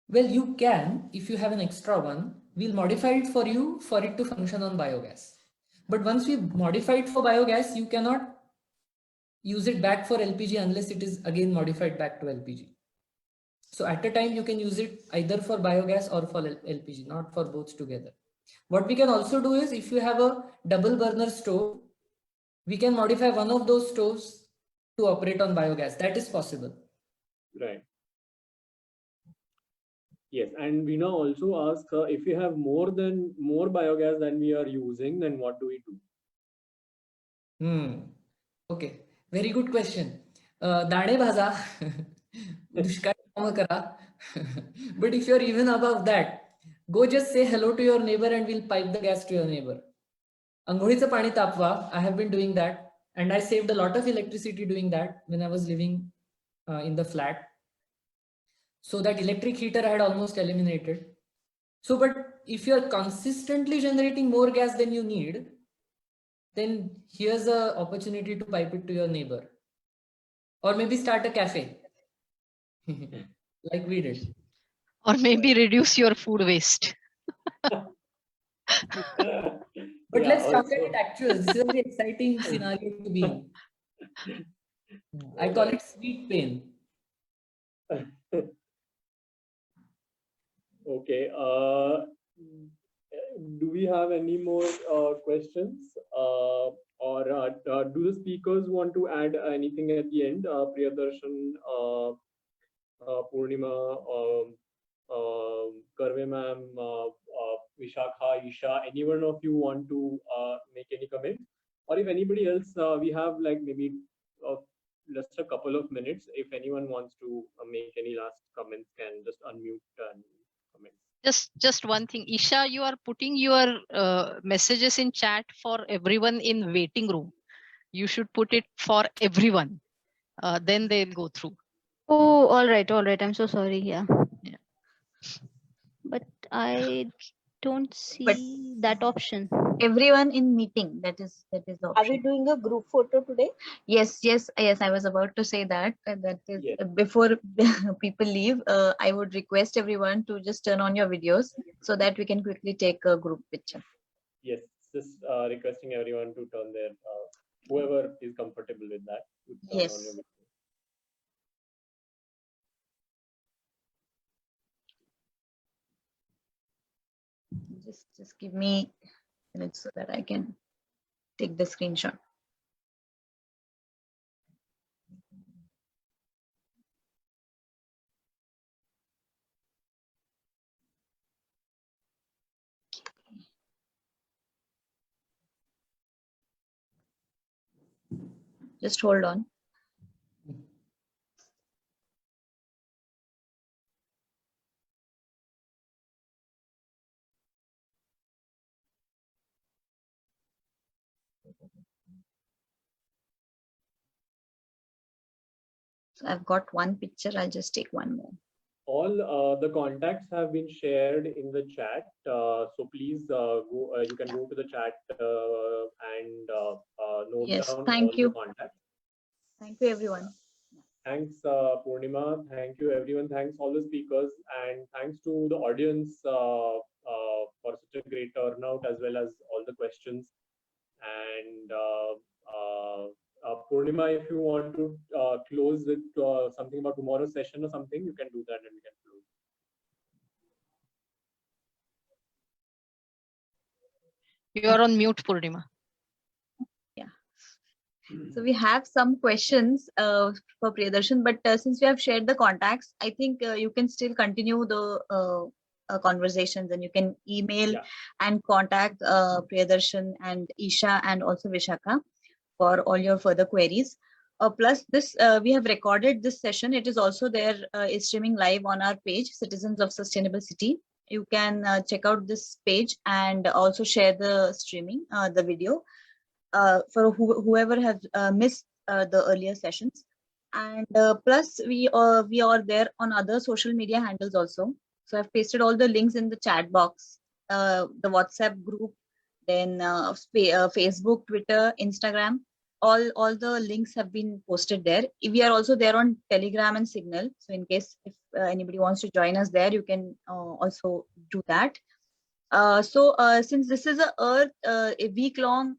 Well, you can, if you have an extra one, we'll modify it for you for it to function on biogas. But once we modify it for biogas, you cannot use it back for LPG unless it is again modified back to LPG. So at a time, you can use it either for biogas or for LPG, not for both together. What we can also do is, if you have a double burner stove, we can modify one of those stoves to operate on biogas. That is possible. Right. Yes, and Veena also asks, if you have more biogas than we are using, then what do we do? Okay, very good question. दाणे भाजा, दुष्काळी कामं करा. But if you're even above that, go just say hello to your neighbor and we'll pipe the gas to your neighbor. अंघोळीचं पाणी तापवा. I have been doing that and I saved a lot of electricity doing that when I was living in the flat. So that electric heater I had almost eliminated. So, but if you're consistently generating more gas than you need, then here's an opportunity to pipe it to your neighbor. Or maybe start a cafe, like we did. Or maybe reduce your food waste. But let's talk at it actual. This is a very exciting scenario to be in. I call it sweet pain. Okay. Do we have any more questions? Or do the speakers want to add anything at the end? Priyadarshan, Purnima, Karve ma'am, Vishakha, Isha, any one of you want to make any comment? Or if anybody else, we have like maybe just a couple of minutes. If anyone wants to make any last comments, can just unmute and comment. Just one thing, Isha, you are putting your messages in chat for everyone in waiting room. You should put it for everyone. Then they'll go through. Oh, all right. I'm so sorry. Yeah. But I don't see that option. Everyone in meeting, that is the option. Are we doing a group photo today? Yes. I was about to say that. That is, yes. Before people leave, I would request everyone to just turn on your videos so that we can quickly take a group picture. Yes, just requesting everyone to turn their, whoever is comfortable with that. Yes. On your video. Just give me minutes so that I can take the screenshot. Just hold on. So I've got one picture. I'll just take one more. All the contacts have been shared in the chat. So please go. You can go to the chat and note down thank all you. the contacts. Thank you, everyone. Thanks, Purnima. Thank you, everyone. Thanks, all the speakers, and thanks to the audience for such a great turnout, as well as all the questions. And Purnima, if you want to close with something about tomorrow's session or something, you can do that, and we can close. You are on mute, Purnima. So we have some questions for Priyadarshan, but since we have shared the contacts, I think you can still continue the conversations, and you can email and contact Priyadarshan and Isha and also Vishakha for all your further queries. Plus this, we have recorded this session. It is also there, is streaming live on our page, Citizens of Sustainable City. You can check out this page and also share the streaming, the video. For whoever has missed the earlier sessions, and plus we are there on other social media handles also. So I've pasted all the links in the chat box, the WhatsApp group, then Facebook, Twitter, Instagram. all the links have been posted there. We are also there on Telegram and Signal. So in case if anybody wants to join us there, you can also do that. Since this is a week-long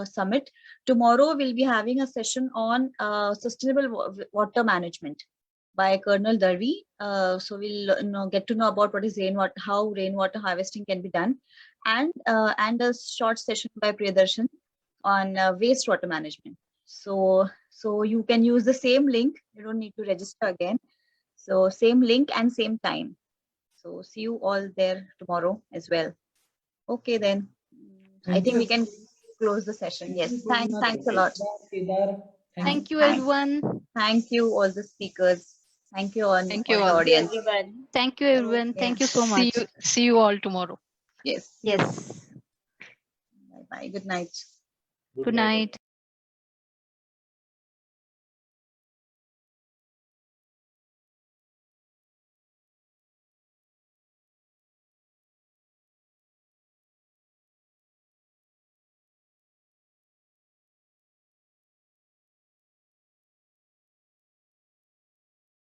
summit, tomorrow we'll be having a session on sustainable water management by Colonel Darvi. So we'll get to know about what is rainwater, how rainwater harvesting can be done, and a short session by Priyadarshan on wastewater management. So you can use the same link. You don't need to register again. So same link and same time. So see you all there tomorrow as well. Okay, then. I think we can close the session. Yes. Thanks a lot. Thank you, everyone. Thank you, all the speakers. Thank you all. Thank you the all. audience. Thank you, everyone. Thank you so much. See you all tomorrow. Yes. Yes. Bye. Good night. Good night.